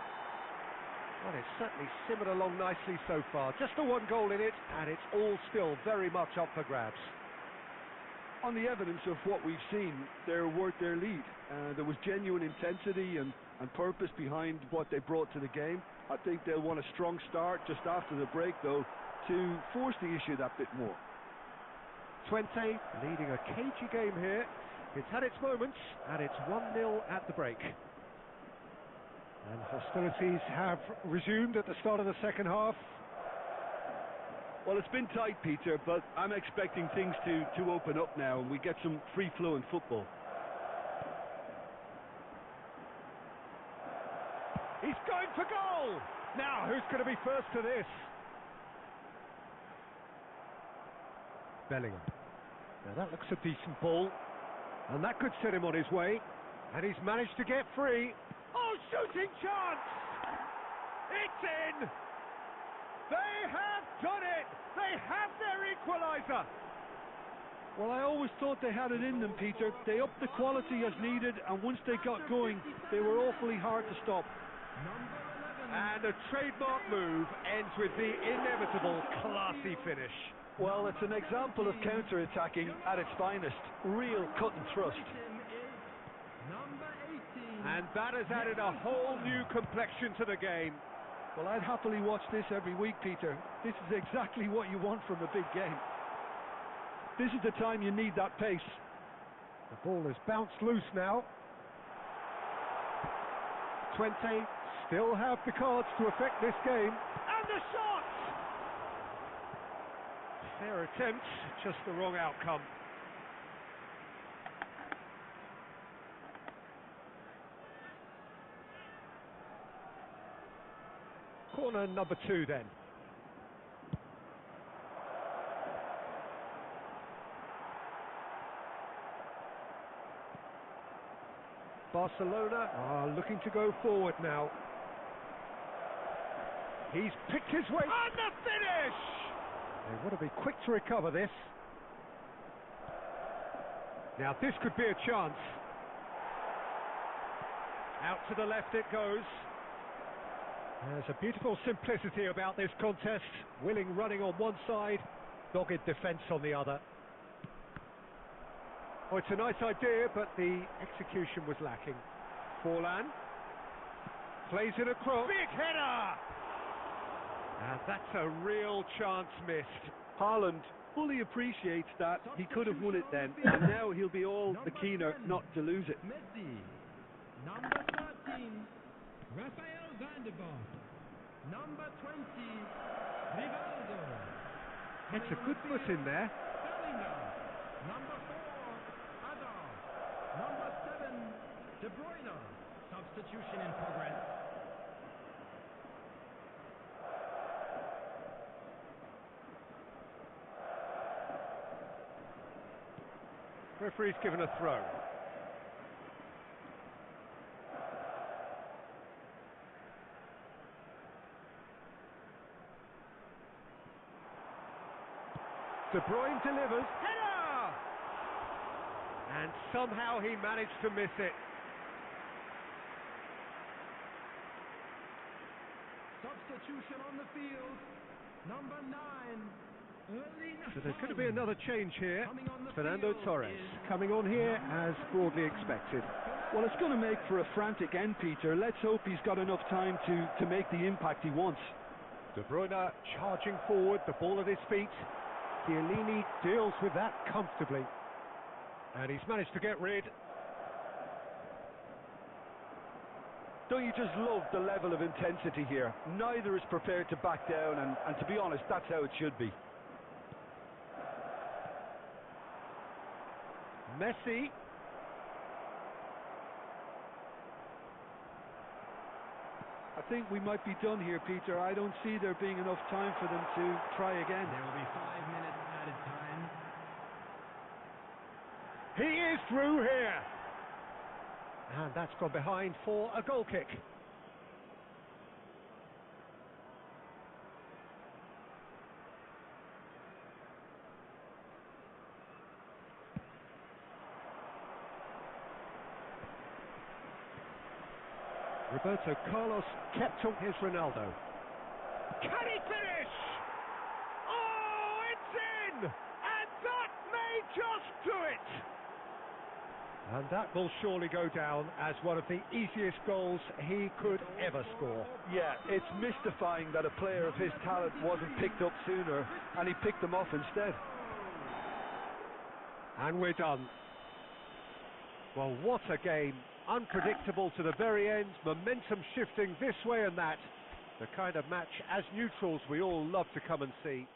Well, it's certainly simmered along nicely so far. Just the one goal in it, and it's all still very much up for grabs. On the evidence of what we've seen, they're worth their lead. There was genuine intensity and purpose behind what they brought to the game. I think they'll want a strong start just after the break, though, to force the issue that bit more. Twente leading a cagey game here. It's had its moments, and it's 1-0 at the break. And hostilities have resumed at the start of the second half. Well, it's been tight, Peter, but I'm expecting things to open up now and we get some free-flowing football. He's going for goal! Now, who's going to be first to this? Bellingham. Now, that looks a decent ball. And that could set him on his way. And he's managed to get free. Oh, shooting chance! It's in! They have done it! They have their equaliser! Well, I always thought they had it in them, Peter. They upped the quality as needed, and once they got going, they were awfully hard to stop. And a trademark move ends with the inevitable classy finish. Well, it's an example of counter-attacking at its finest. Real cut and thrust. And that has added a whole new complexion to the game. Well, I'd happily watch this every week, Peter. This is exactly what you want from a big game. This is the time you need that pace. The ball has bounced loose now. 20 still have the cards to affect this game. And the shot! Fair attempt, just the wrong outcome. Corner number 2 then. Barcelona are looking to go forward now. He's picked his way on the finish! They want to be quick to recover this. Now this could be a chance. Out to the left it goes. There's a beautiful simplicity about this contest. Willing running on one side, dogged defence on the other. Oh, it's a nice idea, but the execution was lacking. Forlan plays it across. Big header! And that's a real chance missed. Haaland fully appreciates that. He could have won it then, and now he'll be all the keener not to lose it. Messi. Number 13, Rafael van der Vaart. Number 20, Rivaldo. It's a good foot in there. Bellingham. Number 4, Adar. Number 7, De Bruyne. Substitution in progress. Referee's given a throw. De Bruyne delivers. Header! And somehow he managed to miss it. Substitution on the field. Number 9. So there's going to be another change here. Coming on the Fernando field Torres is coming on here as broadly expected. Well, it's going to make for a frantic end, Peter. Let's hope he's got enough time to make the impact he wants. De Bruyne charging forward, the ball at his feet. Chiellini deals with that comfortably. And he's managed to get rid. Don't you just love the level of intensity here? Neither is prepared to back down, and to be honest, that's how it should be. Messi. I think we might be done here, Peter. I don't see there being enough time for them to try again. There will be 5 minutes added time. He is through here. And that's gone behind for a goal kick. Roberto Carlos kept on his Ronaldo. Can he finish? Oh, it's in! And that may just do it! And that will surely go down as one of the easiest goals he could ever score. Yeah, it's mystifying that a player of his talent wasn't picked up sooner, and he picked them off instead. And we're done. Well, what a game. Unpredictable to the very end, momentum shifting this way and that. The kind of match, as neutrals, we all love to come and see.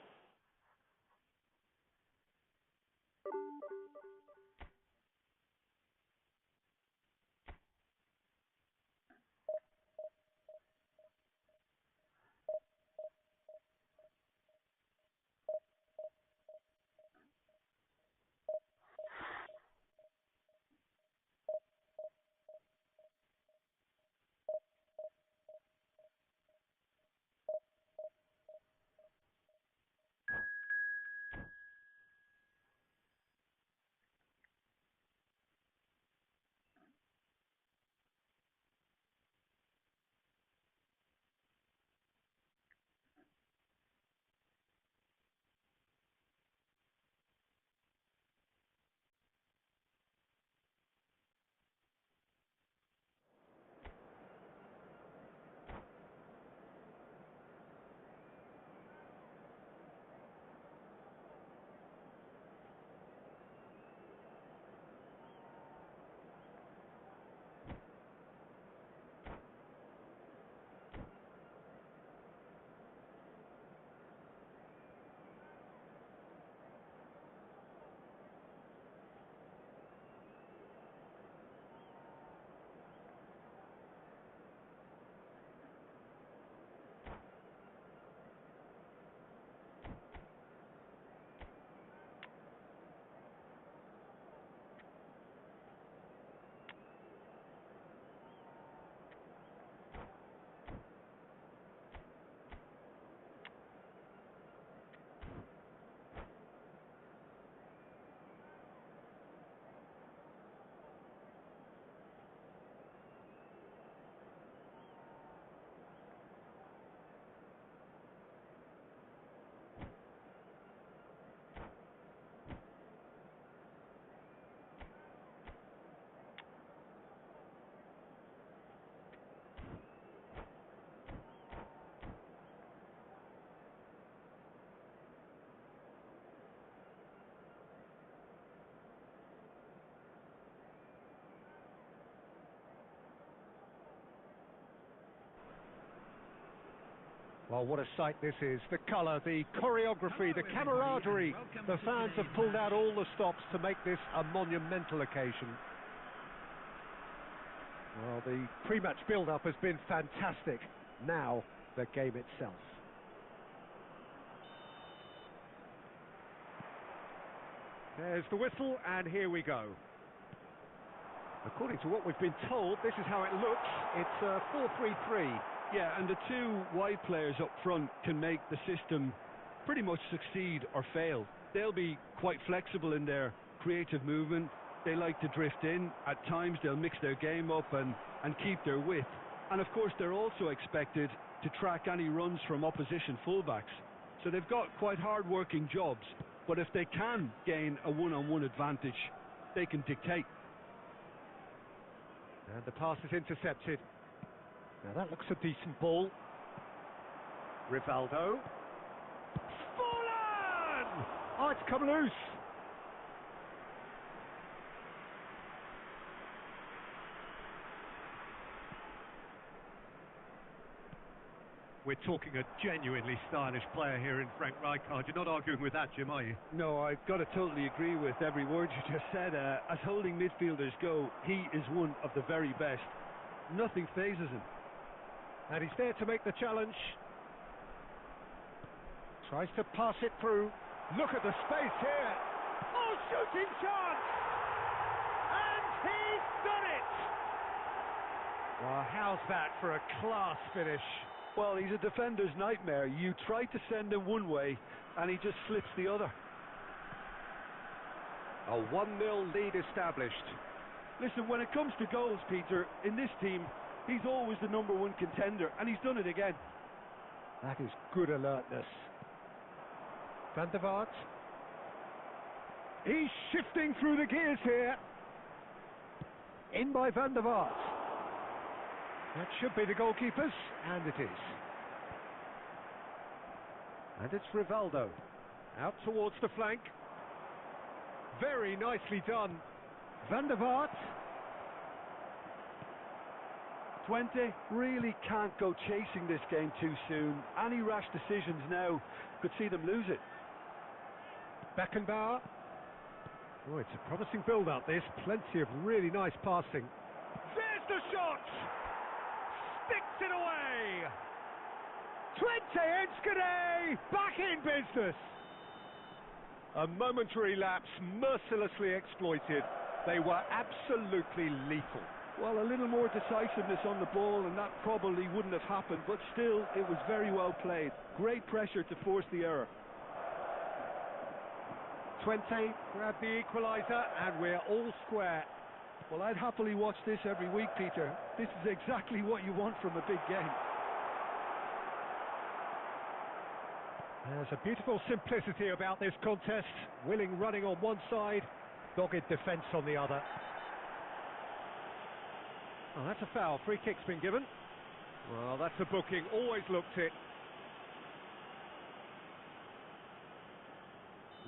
Well, what a sight this is. The colour, the choreography, the camaraderie. The fans have pulled out all the stops to make this a monumental occasion. Well, the pre-match build-up has been fantastic. Now, the game itself. There's the whistle, and here we go. According to what we've been told, this is how it looks. It's a 4-3-3. Yeah, and the two wide players up front can make the system pretty much succeed or fail. They'll be quite flexible in their creative movement. They like to drift in. At times they'll mix their game up and keep their width. And of course they're also expected to track any runs from opposition fullbacks. So they've got quite hard-working jobs. But if they can gain a one-on-one advantage, they can dictate. And the pass is intercepted. Now that looks a decent ball. Rivaldo. Fallen! Oh, it's come loose. We're talking a genuinely stylish player here in Frank Rijkaard. You're not arguing with that, Jim, are you? No, I've got to totally agree with every word you just said. As holding midfielders go, he is one of the very best. Nothing phases him. And he's there to make the challenge. Tries to pass it through. Look at the space here. Oh, shooting chance! And he's done it! Well, how's that for a class finish? Well, he's a defender's nightmare. You try to send him one way, and he just slips the other. A 1-0 lead established. Listen, when it comes to goals, Peter, in this team, he's always the number one contender, and he's done it again. That is good alertness. Van der Vaart. He's shifting through the gears here. In by Van der Vaart. That should be the goalkeepers, and it is. And it's Rivaldo. Out towards the flank. Very nicely done. Van der Vaart. 20 really can't go chasing this game too soon. Any rash decisions now could see them lose it. Beckenbauer. Oh, it's a promising build-up, this. Plenty of really nice passing. There's the shot! Sticks it away! 20, Enschede! Back in business! A momentary lapse, mercilessly exploited. They were absolutely lethal. Well, a little more decisiveness on the ball and that probably wouldn't have happened, but still, it was very well played. Great pressure to force the error. 20, grab the equaliser, and we're all square. Well, I'd happily watch this every week, Peter. This is exactly what you want from a big game. There's a beautiful simplicity about this contest. Willing running on one side, dogged defence on the other. Oh, that's a foul. Free kick's been given. Well, that's a booking. Always looked it.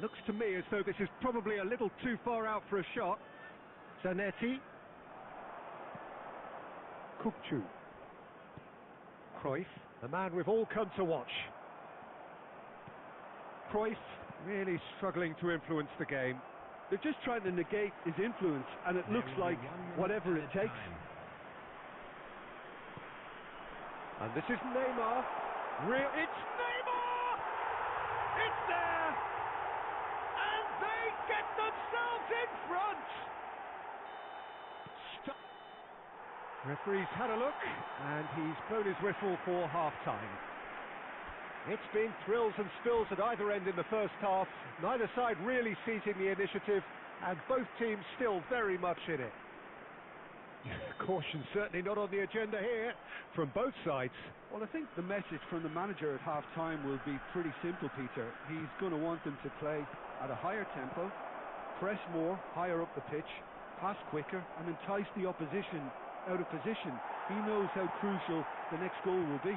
Looks to me as though this is probably a little too far out for a shot. Zanetti. Kukcu. Cruyff, the man we've all come to watch. Cruyff really struggling to influence the game. They're just trying to negate his influence, and it looks like whatever it takes. And this is Neymar. It's Neymar! It's there! And they get themselves in front! Referee's had a look, and he's blown his whistle for half-time. It's been thrills and spills at either end in the first half. Neither side really seizing the initiative, and both teams still very much in it. Caution certainly not on the agenda here from both sides. Well, I think the message from the manager at half-time will be pretty simple, Peter. He's going to want them to play at a higher tempo, press more, higher up the pitch, pass quicker, and entice the opposition out of position. He knows how crucial the next goal will be.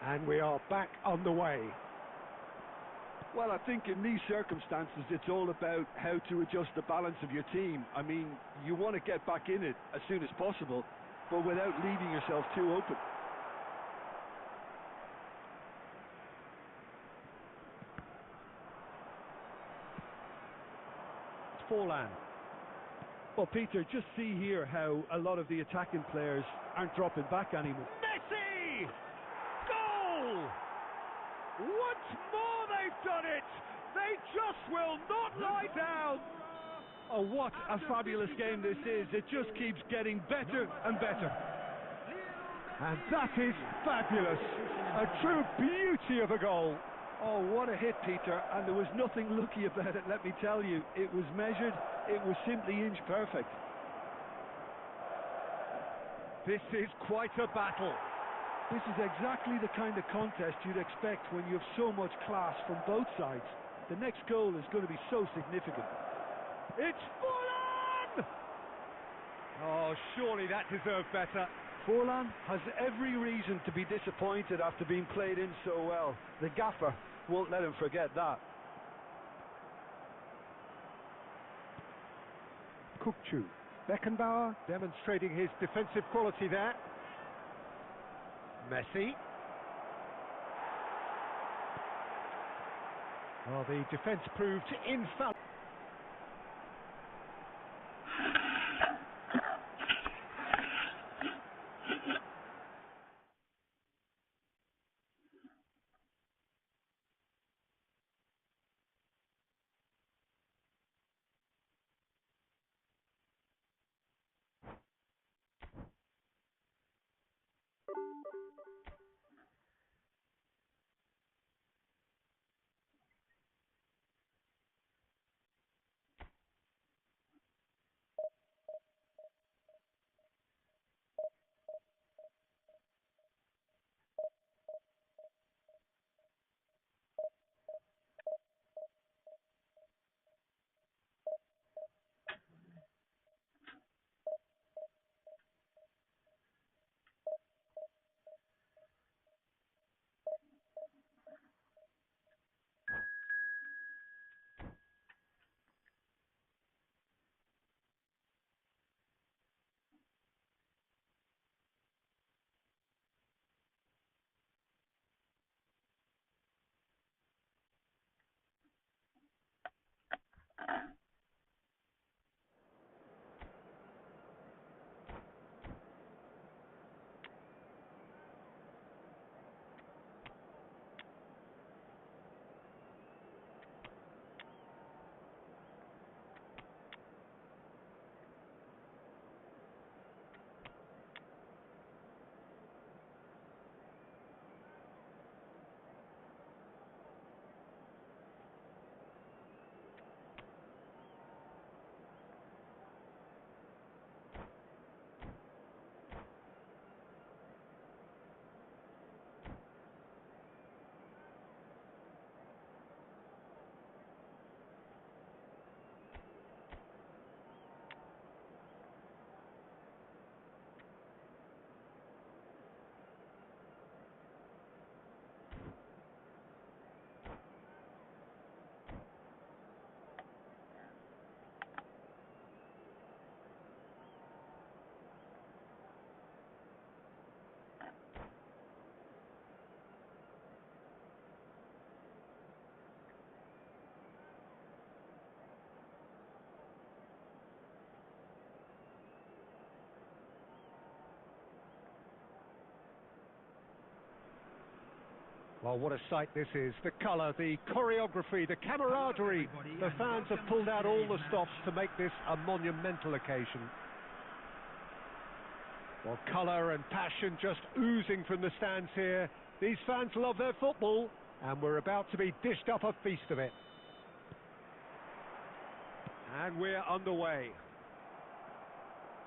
And we are back on the way. Well, I think in these circumstances, it's all about how to adjust the balance of your team. I mean, you want to get back in it as soon as possible, but without leaving yourself too open. Forlan. Well, Peter, just see here how a lot of the attacking players aren't dropping back anymore. Messi! Goal! Once more they've done it! They just will not lie down! Oh, what a fabulous game this is. It just keeps getting better and better. And that is fabulous! A true beauty of a goal! Oh, what a hit, Peter, and there was nothing lucky about it, let me tell you. It was measured, it was simply inch perfect. This is quite a battle. This is exactly the kind of contest you'd expect when you have so much class from both sides. The next goal is going to be so significant. It's Forlan! Oh, surely that deserved better. Forlan has every reason to be disappointed after being played in so well. The gaffer won't let him forget that. Kukçu. Beckenbauer demonstrating his defensive quality there. Messi. Well, the defence proved infallible. Well, what a sight this is. The colour, the choreography, the camaraderie. The fans have pulled out all the stops to make this a monumental occasion. Well, colour and passion just oozing from the stands here. These fans love their football, and we're about to be dished up a feast of it. And we're underway.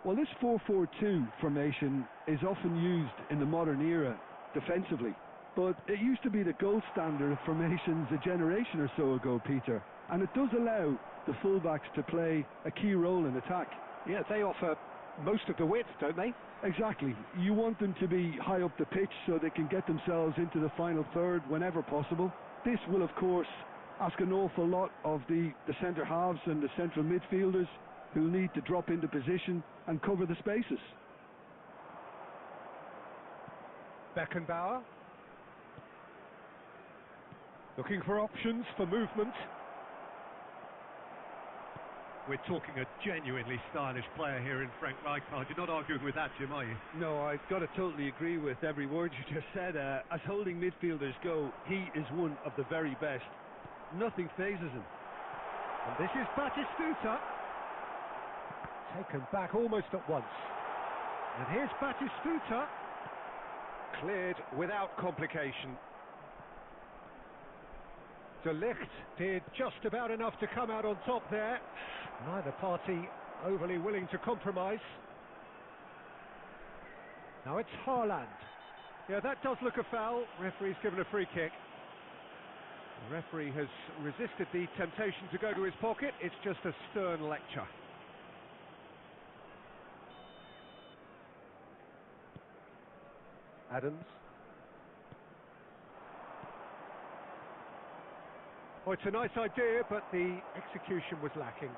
Well, this 4-4-2 formation is often used in the modern era defensively. But it used to be the gold standard of formations a generation or so ago, Peter. And it does allow the fullbacks to play a key role in attack. Yeah, they offer most of the width, don't they? Exactly. You want them to be high up the pitch so they can get themselves into the final third whenever possible. This will, of course, ask an awful lot of the centre halves and the central midfielders who'll need to drop into position and cover the spaces. Beckenbauer. Looking for options for movement. We're talking a genuinely stylish player here in Frank Rijkaard. You're not arguing with that, Jim, are you? No, I've got to totally agree with every word you just said. As holding midfielders go, he is one of the very best. Nothing phases him. And this is Batistuta. Taken back almost at once. And here's Batistuta. Cleared without complication. De Ligt did just about enough to come out on top there. Neither party overly willing to compromise. Now it's Haaland. Yeah, that does look a foul. Referee's given a free kick. The referee has resisted the temptation to go to his pocket. It's just a stern lecture. Adams. Oh, it's a nice idea, but the execution was lacking.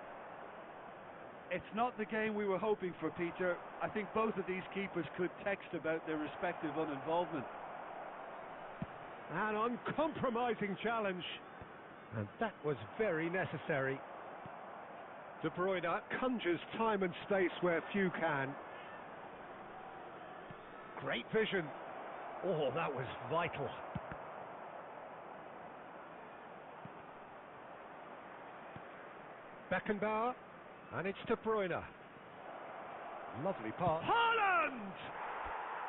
It's not the game we were hoping for, Peter. I think both of these keepers could text about their respective uninvolvement. An uncompromising challenge. And that was very necessary. De Bruyne conjures time and space where few can. Great vision. Oh, that was vital. Beckenbauer, and it's De Bruyne. Lovely pass. Haaland!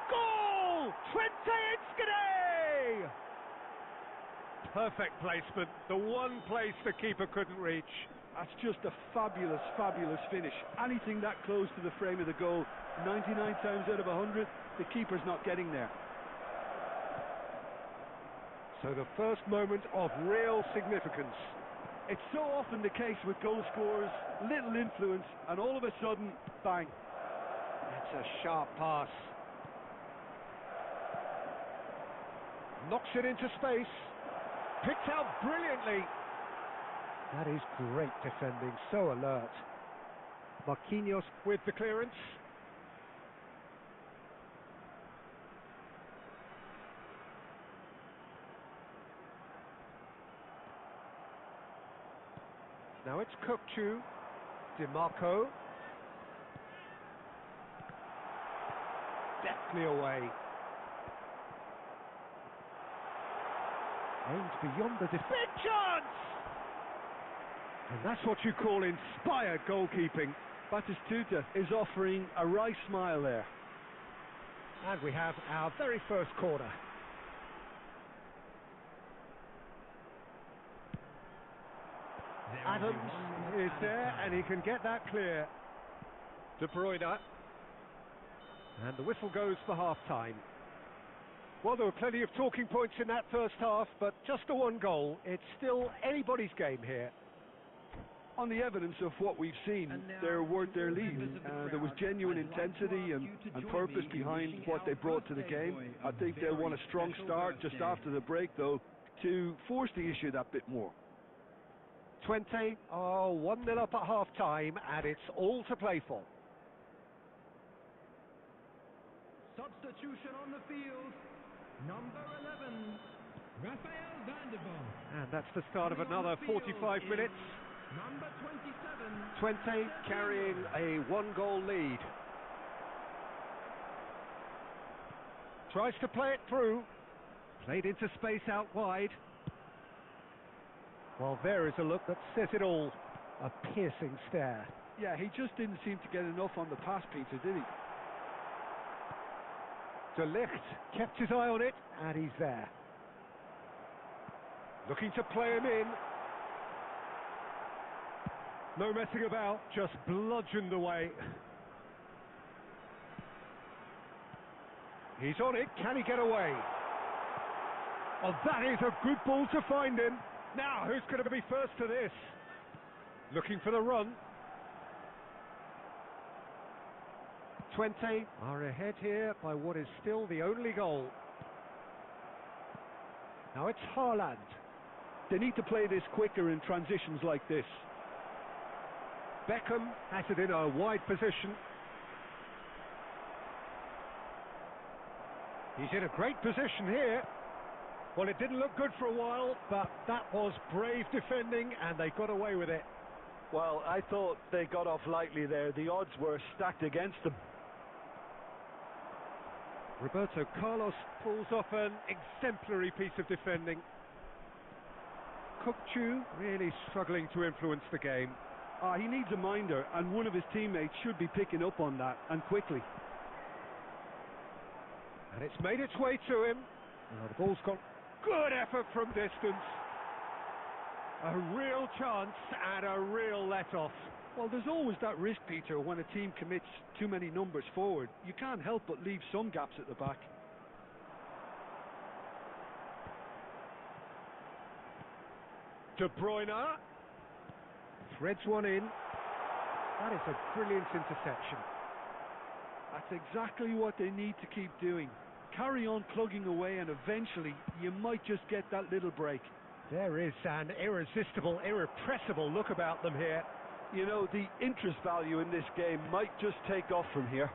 Goal! Twente Inskede! Perfect placement, the one place the keeper couldn't reach. That's just a fabulous, fabulous finish. Anything that close to the frame of the goal, 99 times out of 100, the keeper's not getting there. So the first moment of real significance. It's so often the case with goal scorers, little influence, and all of a sudden, bang. It's a sharp pass. Knocks it into space. Picked out brilliantly. That is great defending, so alert. Marquinhos with the clearance. Now it's Kökçü, DiMarco. Deftly away. Aimed beyond the defence. Big chance! And that's what you call inspired goalkeeping. Batistuta is offering a wry smile there. And we have our very first corner. Adams is there, and he can get that clear. De Bruyne. And the whistle goes for half-time. Well, there were plenty of talking points in that first half, but just the one goal. It's still anybody's game here. On the evidence of what we've seen, they're worth their lead. There was genuine intensity and purpose behind what they brought to the game. I think they'll want a strong start just after the break, though, to force the issue that bit more. 1-0 up at half-time, and it's all to play for. Substitution on the field, number 11, Rafael van der Vaart. And that's the start of another 45 minutes. Number 27, Twente carrying a one-goal lead. Tries to play it through. Played into space out wide. Well, there is a look that says it all. A piercing stare. Yeah, he just didn't seem to get enough on the pass, Peter, did he? De Ligt kept his eye on it, and he's there. Looking to play him in. No messing about, just bludgeoned away. He's on it, can he get away? Oh, that is a good ball to find him. Now, who's going to be first to this? Looking for the run. Twente are ahead here by what is still the only goal. Now it's Haaland. They need to play this quicker in transitions like this. Beckham has it in a wide position. He's in a great position here. Well, it didn't look good for a while, but that was brave defending, and they got away with it. Well, I thought they got off lightly there. The odds were stacked against them. Roberto Carlos pulls off an exemplary piece of defending. Kukçu really struggling to influence the game. He needs a minder, and one of his teammates should be picking up on that, and quickly. And it's made its way to him. Now the ball's got good effort from distance. A real chance and a real let-off. Well, there's always that risk, Peter, when a team commits too many numbers forward. You can't help but leave some gaps at the back. De Bruyne threads one in. That is a brilliant interception. That's exactly what they need to keep doing. Carry on plugging away, and eventually you might just get that little break. There is an irresistible, irrepressible look about them here. You know, the interest value in this game might just take off from here.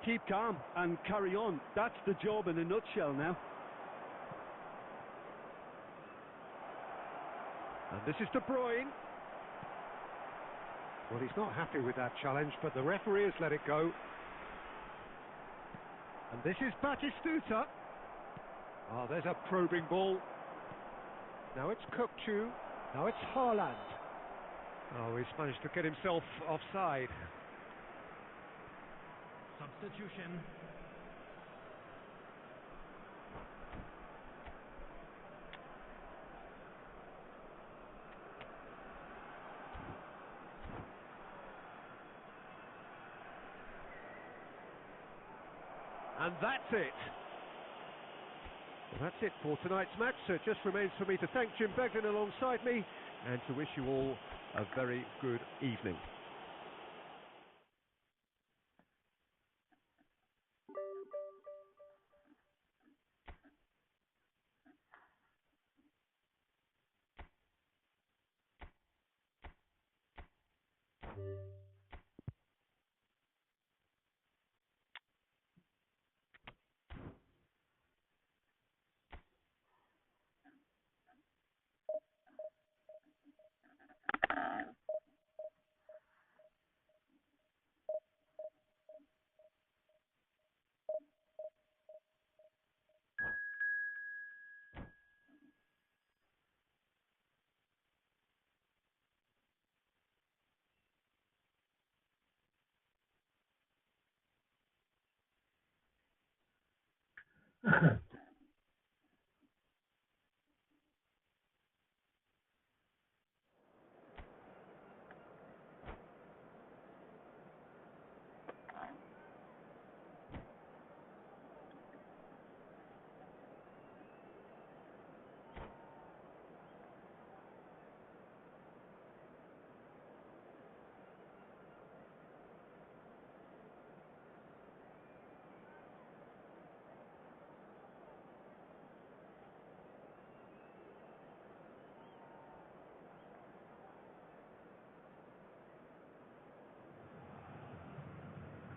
Keep calm and carry on. That's the job in a nutshell now. And this is De Bruyne. Well, he's not happy with that challenge, but the referee has let it go. And this is Batistuta. Oh, there's a probing ball. Now it's Kukçu. Now it's Haaland. Oh, he's managed to get himself offside. Substitution. And that's it. Well, that's it for tonight's match. So it just remains for me to thank Jim Beglin alongside me and to wish you all a very good evening.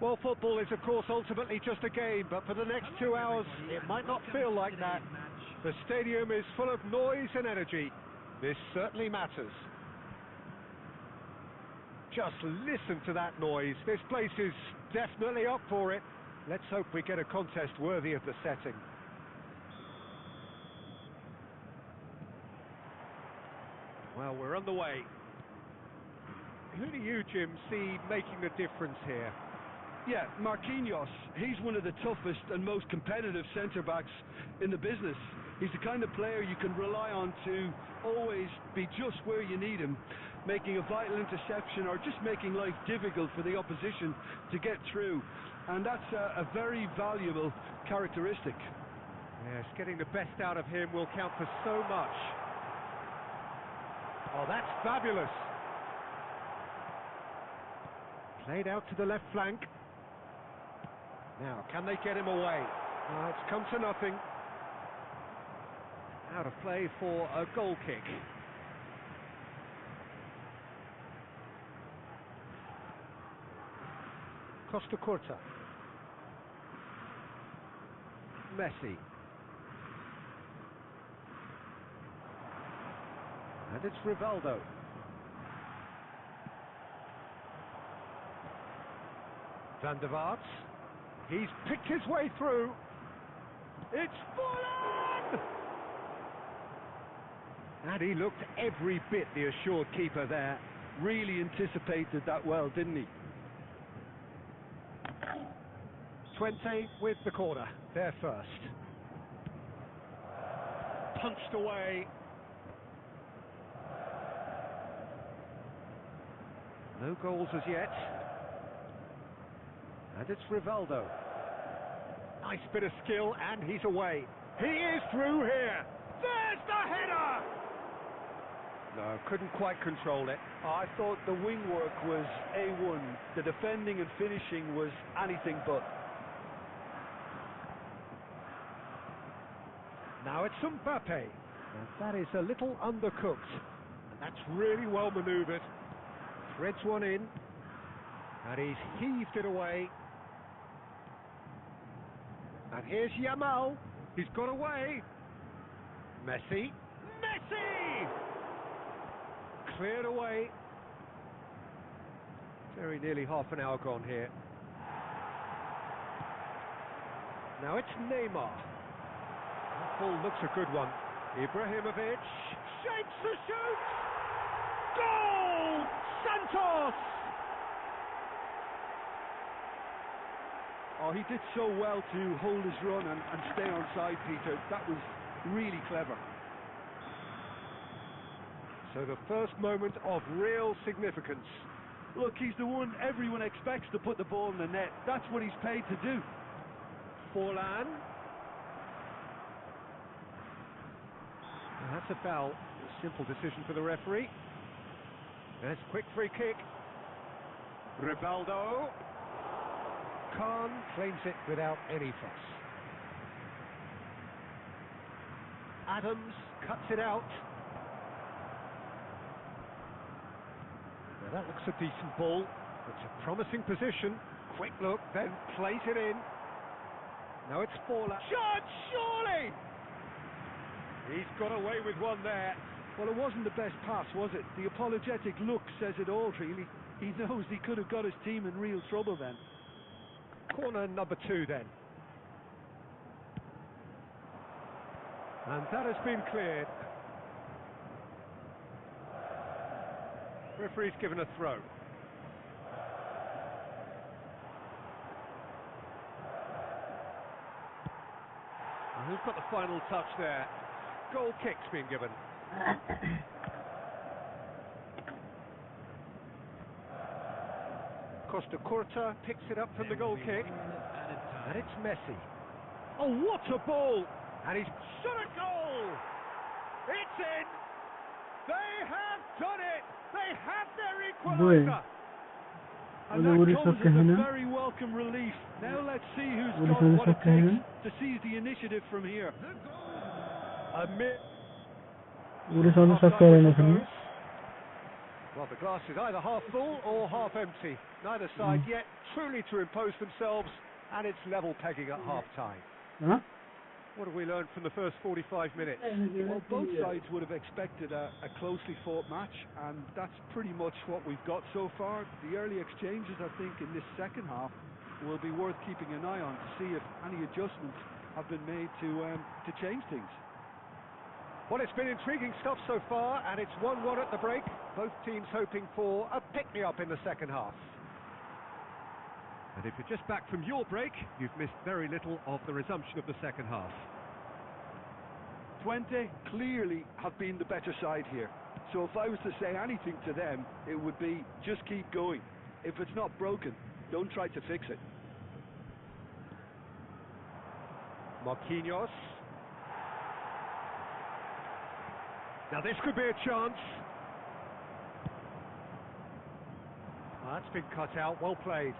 Well, football is, of course, ultimately just a game, but for the next 2 hours, it might not feel like that. The stadium is full of noise and energy. This certainly matters. Just listen to that noise. This place is definitely up for it. Let's hope we get a contest worthy of the setting. Well, we're on the way. Who do you, Jim, see making the difference here? Yeah, Marquinhos. He's one of the toughest and most competitive centre-backs in the business. He's the kind of player you can rely on to always be just where you need him, making a vital interception or just making life difficult for the opposition to get through. And that's a very valuable characteristic. Yes, getting the best out of him will count for so much. Oh, that's fabulous. Played out to the left flank. Now, can they get him away? It's come to nothing. Out of play for a goal kick. Costa Curta. Messi. And it's Rivaldo. Van der Vaart. He's picked his way through. It's Forlan! And he looked every bit the assured keeper there. Really anticipated that well, didn't he? 20 with the corner. There first. Punched away. No goals as yet. And it's Rivaldo. Nice bit of skill, and he's away. He is through here. There's the header! No, couldn't quite control it. I thought the wing work was A1. The defending and finishing was anything but. Now it's Mbappe. And that is a little undercooked. And that's really well manoeuvred. Threads one in. And he's heaved it away. And here's Yamal. He's got away. Messi. Messi! Cleared away. Very nearly half an hour gone here. Now it's Neymar. That ball looks a good one. Ibrahimovic shapes the shoot. Goal! Santos! Oh, he did so well to hold his run and stay on side, Peter. That was really clever. So the first moment of real significance. Look, he's the one everyone expects to put the ball in the net. That's what he's paid to do. Forlan. And that's a foul. A simple decision for the referee. There's a quick free kick. Rivaldo. Khan claims it without any fuss. Adams cuts it out. Now that looks a decent ball. It's a promising position. Quick look, then plays it in. Now it's Forlan. Shot, surely! He's got away with one there. Well, it wasn't the best pass, was it? The apologetic look says it all, really. He knows he could have got his team in real trouble then. Corner number 2 then. And that has been cleared. Referee's given a throw. And who's got the final touch there? Goal kick's been given. Costa Curta picks it up from the goal kick. And it's Messi. Oh, what a ball! And he's shot a goal! It's in! They have done it! They have their equaliser! And that comes as a very welcome relief. Now let's see who's got what it takes to seize the initiative from here. A minute. Well, the glass is either half full or half empty. Neither side yet truly to impose themselves, and it's level pegging at half-time. Huh? What have we learned from the first 45 minutes? Well, both sides would have expected a closely fought match, and that's pretty much what we've got so far. The early exchanges, I think, in this second half will be worth keeping an eye on to see if any adjustments have been made to change things. Well, it's been intriguing stuff so far, and it's 1-1 at the break. Both teams hoping for a pick-me-up in the second half. And if you're just back from your break, you've missed very little of the resumption of the second half. 20 clearly have been the better side here. So if I was to say anything to them, it would be just keep going. If it's not broken, don't try to fix it. Marquinhos. Now this could be a chance. Oh, that's been cut out, well played.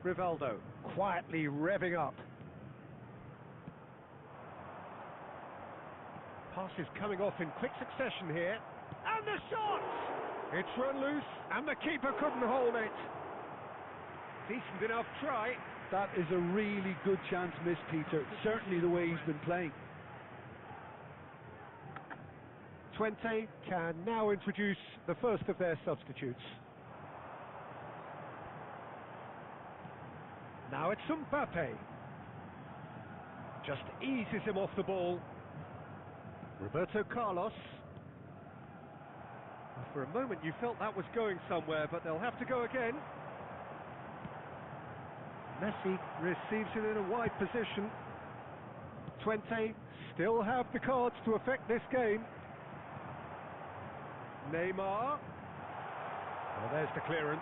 Rivaldo quietly revving up. Passes coming off in quick succession here. And the shot! It's run loose, and the keeper couldn't hold it. Decent enough try. That is a really good chance missed, Peter. Certainly the way he's been playing. Twente can now introduce the first of their substitutes. Now it's Mbappe. Just eases him off the ball. Roberto Carlos. For a moment you felt that was going somewhere, but they'll have to go again. Messi receives it in a wide position. Twente still have the cards to affect this game. Neymar. Well, there's the clearance.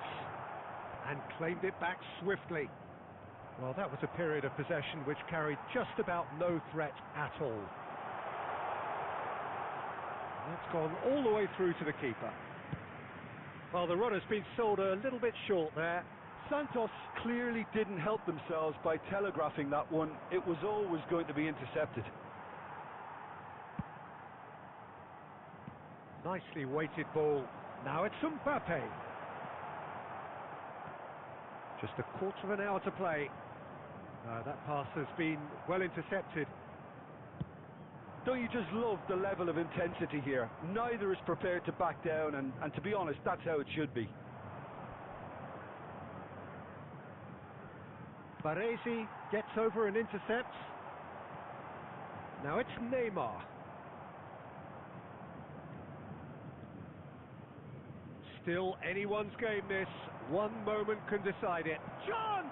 And claimed it back swiftly. Well, that was a period of possession which carried just about no threat at all. That's gone all the way through to the keeper. Well, the runner's been sold a little bit short there. Santos clearly didn't help themselves by telegraphing that one. It was always going to be intercepted. Nicely weighted ball. Now it's Mbappe. Just a quarter of an hour to play. That pass has been well intercepted. Don't you just love the level of intensity here? Neither is prepared to back down, and to be honest, that's how it should be. Baresi gets over and intercepts. Now it's Neymar. Still anyone's game this. One moment can decide it. Chance!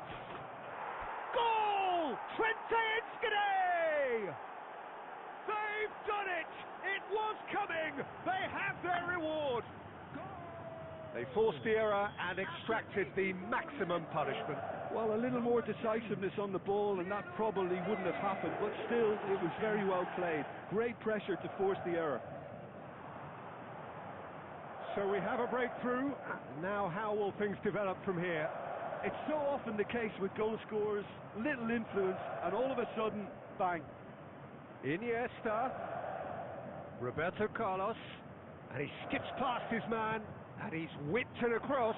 Goal! Twente Inskade! They've done it! It was coming! They have their reward! They forced the error and extracted the maximum punishment. Well, a little more decisiveness on the ball and that probably wouldn't have happened, but still, it was very well played. Great pressure to force the error. So we have a breakthrough. Now how will things develop from here? It's so often the case with goal scorers, little influence, and all of a sudden, bang. Iniesta. Roberto Carlos. And he skips past his man, and he's whipped it across.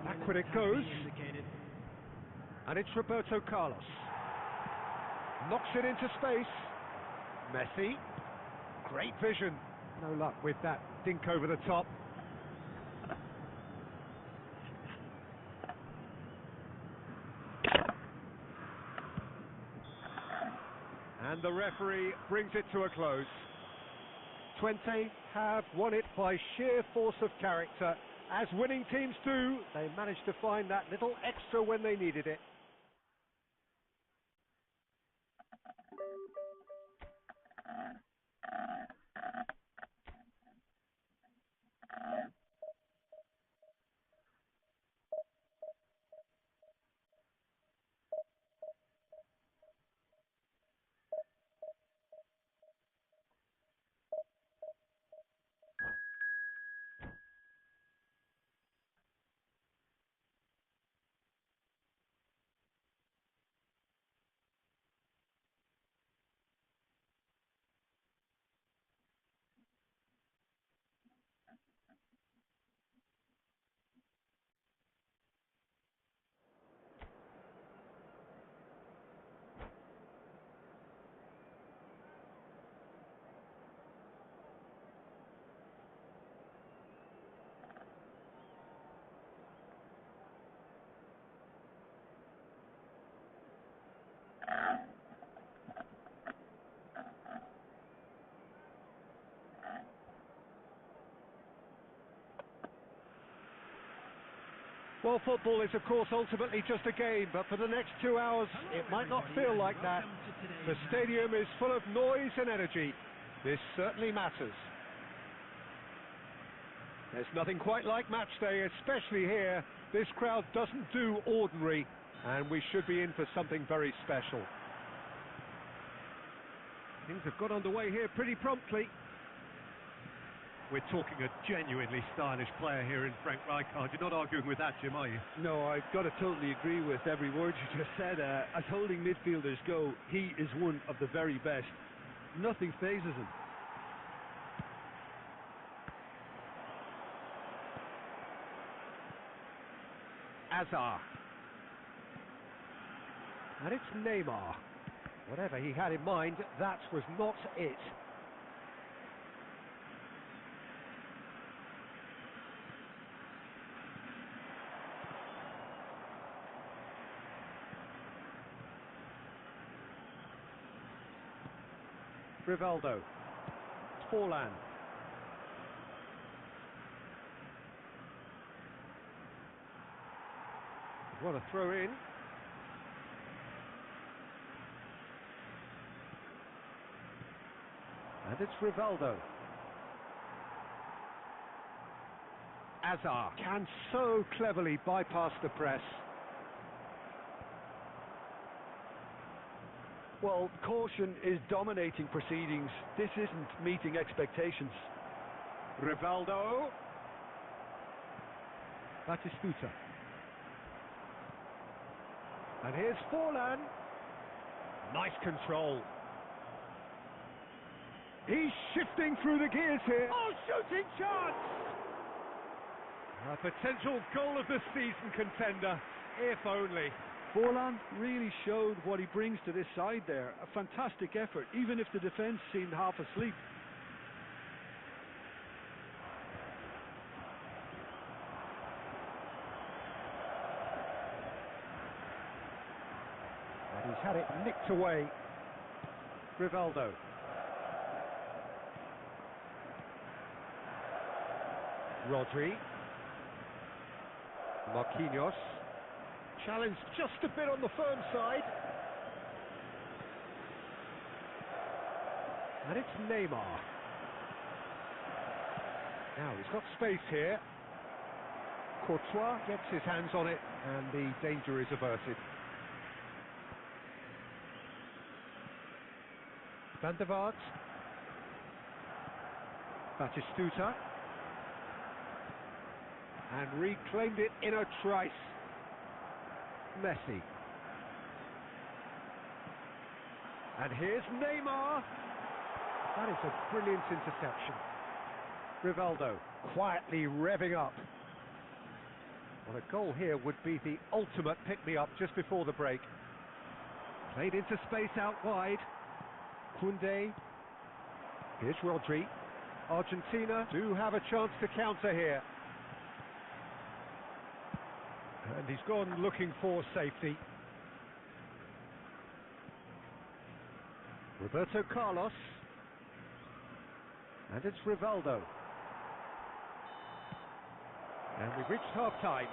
Backward it goes. And it's Roberto Carlos. Knocks it into space. Messi. Great vision. No luck with that dink over the top. And the referee brings it to a close. Twente have won it by sheer force of character. As winning teams do, they managed to find that little extra when they needed it. Well, football is, of course, ultimately just a game, but for the next 2 hours, it might not feel like that. The stadium is full of noise and energy. This certainly matters. There's nothing quite like match day, especially here. This crowd doesn't do ordinary, and we should be in for something very special. Things have got underway here pretty promptly. We're talking a genuinely stylish player here in Frank Rijkaard. You're not arguing with that, Jim, are you? No, I've got to totally agree with every word you just said. As holding midfielders go, he is one of the very best. Nothing phases him. Azar. And it's Neymar. Whatever he had in mind, that was not it. Rivaldo. Forlan. What a throw in. And it's Rivaldo. Azar can so cleverly bypass the press. Well, caution is dominating proceedings. This isn't meeting expectations. Rivaldo. Batistuta. And here's Forlan. Nice control. He's shifting through the gears here. Oh, shooting chance! A potential goal of the season contender, if only. Forlan really showed what he brings to this side there. A fantastic effort, even if the defence seemed half asleep. And he's had it nicked away. Rivaldo. Rodri. Marquinhos. Challenge just a bit on the firm side. And it's Neymar. Now he's got space here. Courtois gets his hands on it and the danger is averted. Van der Vaart. Batistuta. And reclaimed it in a trice. Messi. And here's Neymar. That is a brilliant interception. Rivaldo quietly revving up. Well, a goal here would be the ultimate pick-me-up just before the break. Played into space out wide. Koundé. Here's Rodri. Argentina do have a chance to counter here. And he's gone looking for safety. Roberto Carlos. And it's Rivaldo. And we've reached half-time.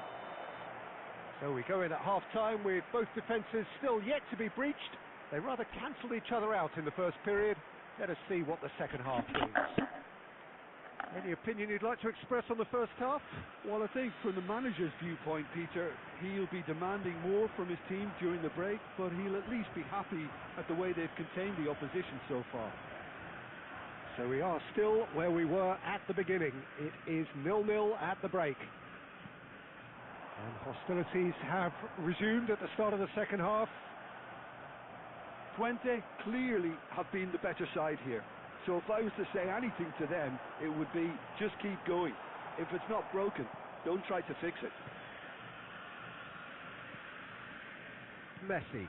So we go in at half-time with both defences still yet to be breached. They rather cancelled each other out in the first period. Let us see what the second half brings. Any opinion you'd like to express on the first half? Well, I think from the manager's viewpoint, Peter, he'll be demanding more from his team during the break, but he'll at least be happy at the way they've contained the opposition so far. So we are still where we were at the beginning. It is 0-0 at the break. And hostilities have resumed at the start of the second half. Twente clearly have been the better side here. So if I was to say anything to them, it would be just keep going. If it's not broken, don't try to fix it. Messi.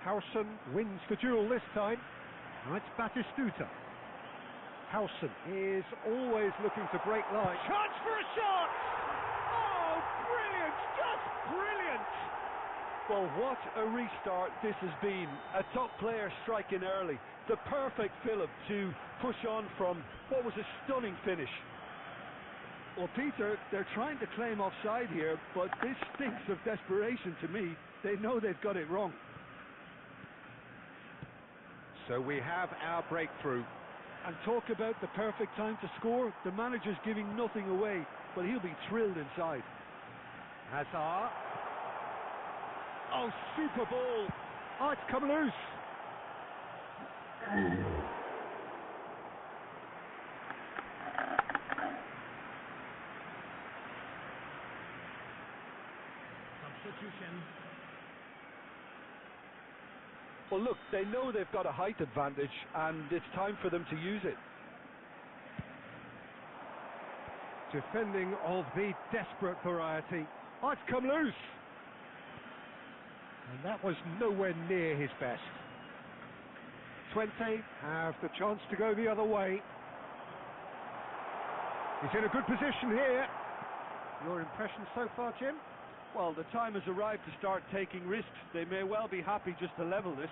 Howson wins the duel this time. Now it's Batistuta. Howson is always looking to break line. Chance for a shot! Oh, brilliant! Just brilliant! Well, what a restart this has been. A top player striking early. The perfect fillip to push on from what was a stunning finish. Well, Peter, they're trying to claim offside here, but this stinks of desperation to me. They know they've got it wrong. So we have our breakthrough. And talk about the perfect time to score. The manager's giving nothing away, but he'll be thrilled inside. Hazard. Oh, super ball. Oh, it's come loose. Substitution. Well, look, they know they've got a height advantage, and it's time for them to use it. Defending of the desperate variety. Oh, it's come loose. And that was nowhere near his best. Twente have the chance to go the other way. He's in a good position here. Your impression so far, Jim? Well, the time has arrived to start taking risks. They may well be happy just to level this.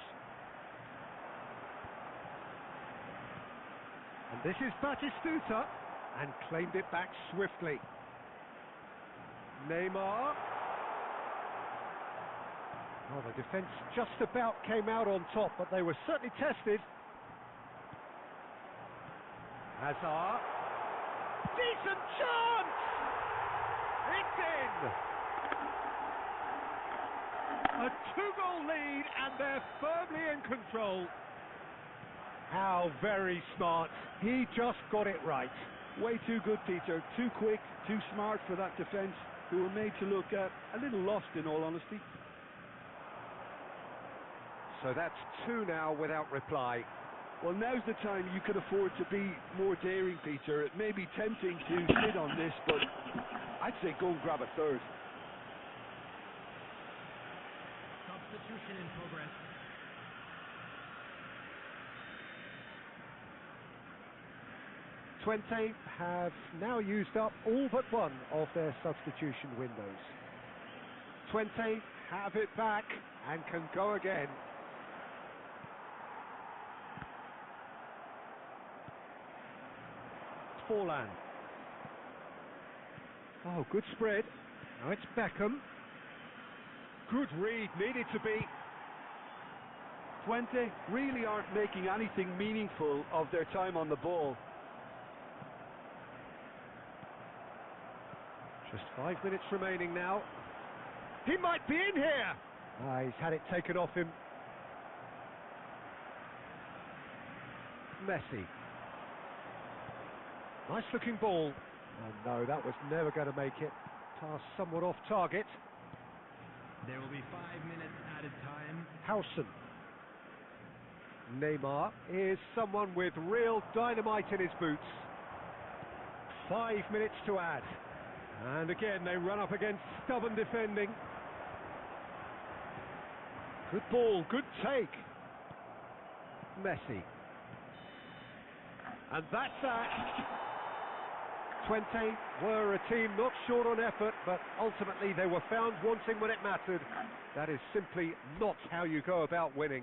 This is Batistuta, and claimed it back swiftly. Neymar. Oh, the defence just about came out on top, but they were certainly tested. Hazard. Decent chance! It's in! A 2-goal lead, and they're firmly in control. How very smart. He just got it right. Way too good, Peter. Too quick, too smart for that defence, who were made to look a little lost, in all honesty. So that's 2 now without reply. Well, now's the time you could afford to be more daring, Peter. It may be tempting to sit on this, but I'd say go and grab a third. Substitution in progress. Twente have now used up all but one of their substitution windows. Twente have it back and can go again. Forlan. Oh, good spread. Now it's Beckham. Good read, needed to be. Twente really aren't making anything meaningful of their time on the ball. Just 5 minutes remaining now. He might be in here! He's had it taken off him. Messi. Nice looking ball. Oh no, that was never going to make it. Pass somewhat off target. There will be 5 minutes added time. Howson. Neymar is someone with real dynamite in his boots. 5 minutes to add. And again, they run up against stubborn defending. Good ball, good take. Messi. And that's that. Twente were a team not short on effort, but ultimately they were found wanting when it mattered. That is simply not how you go about winning.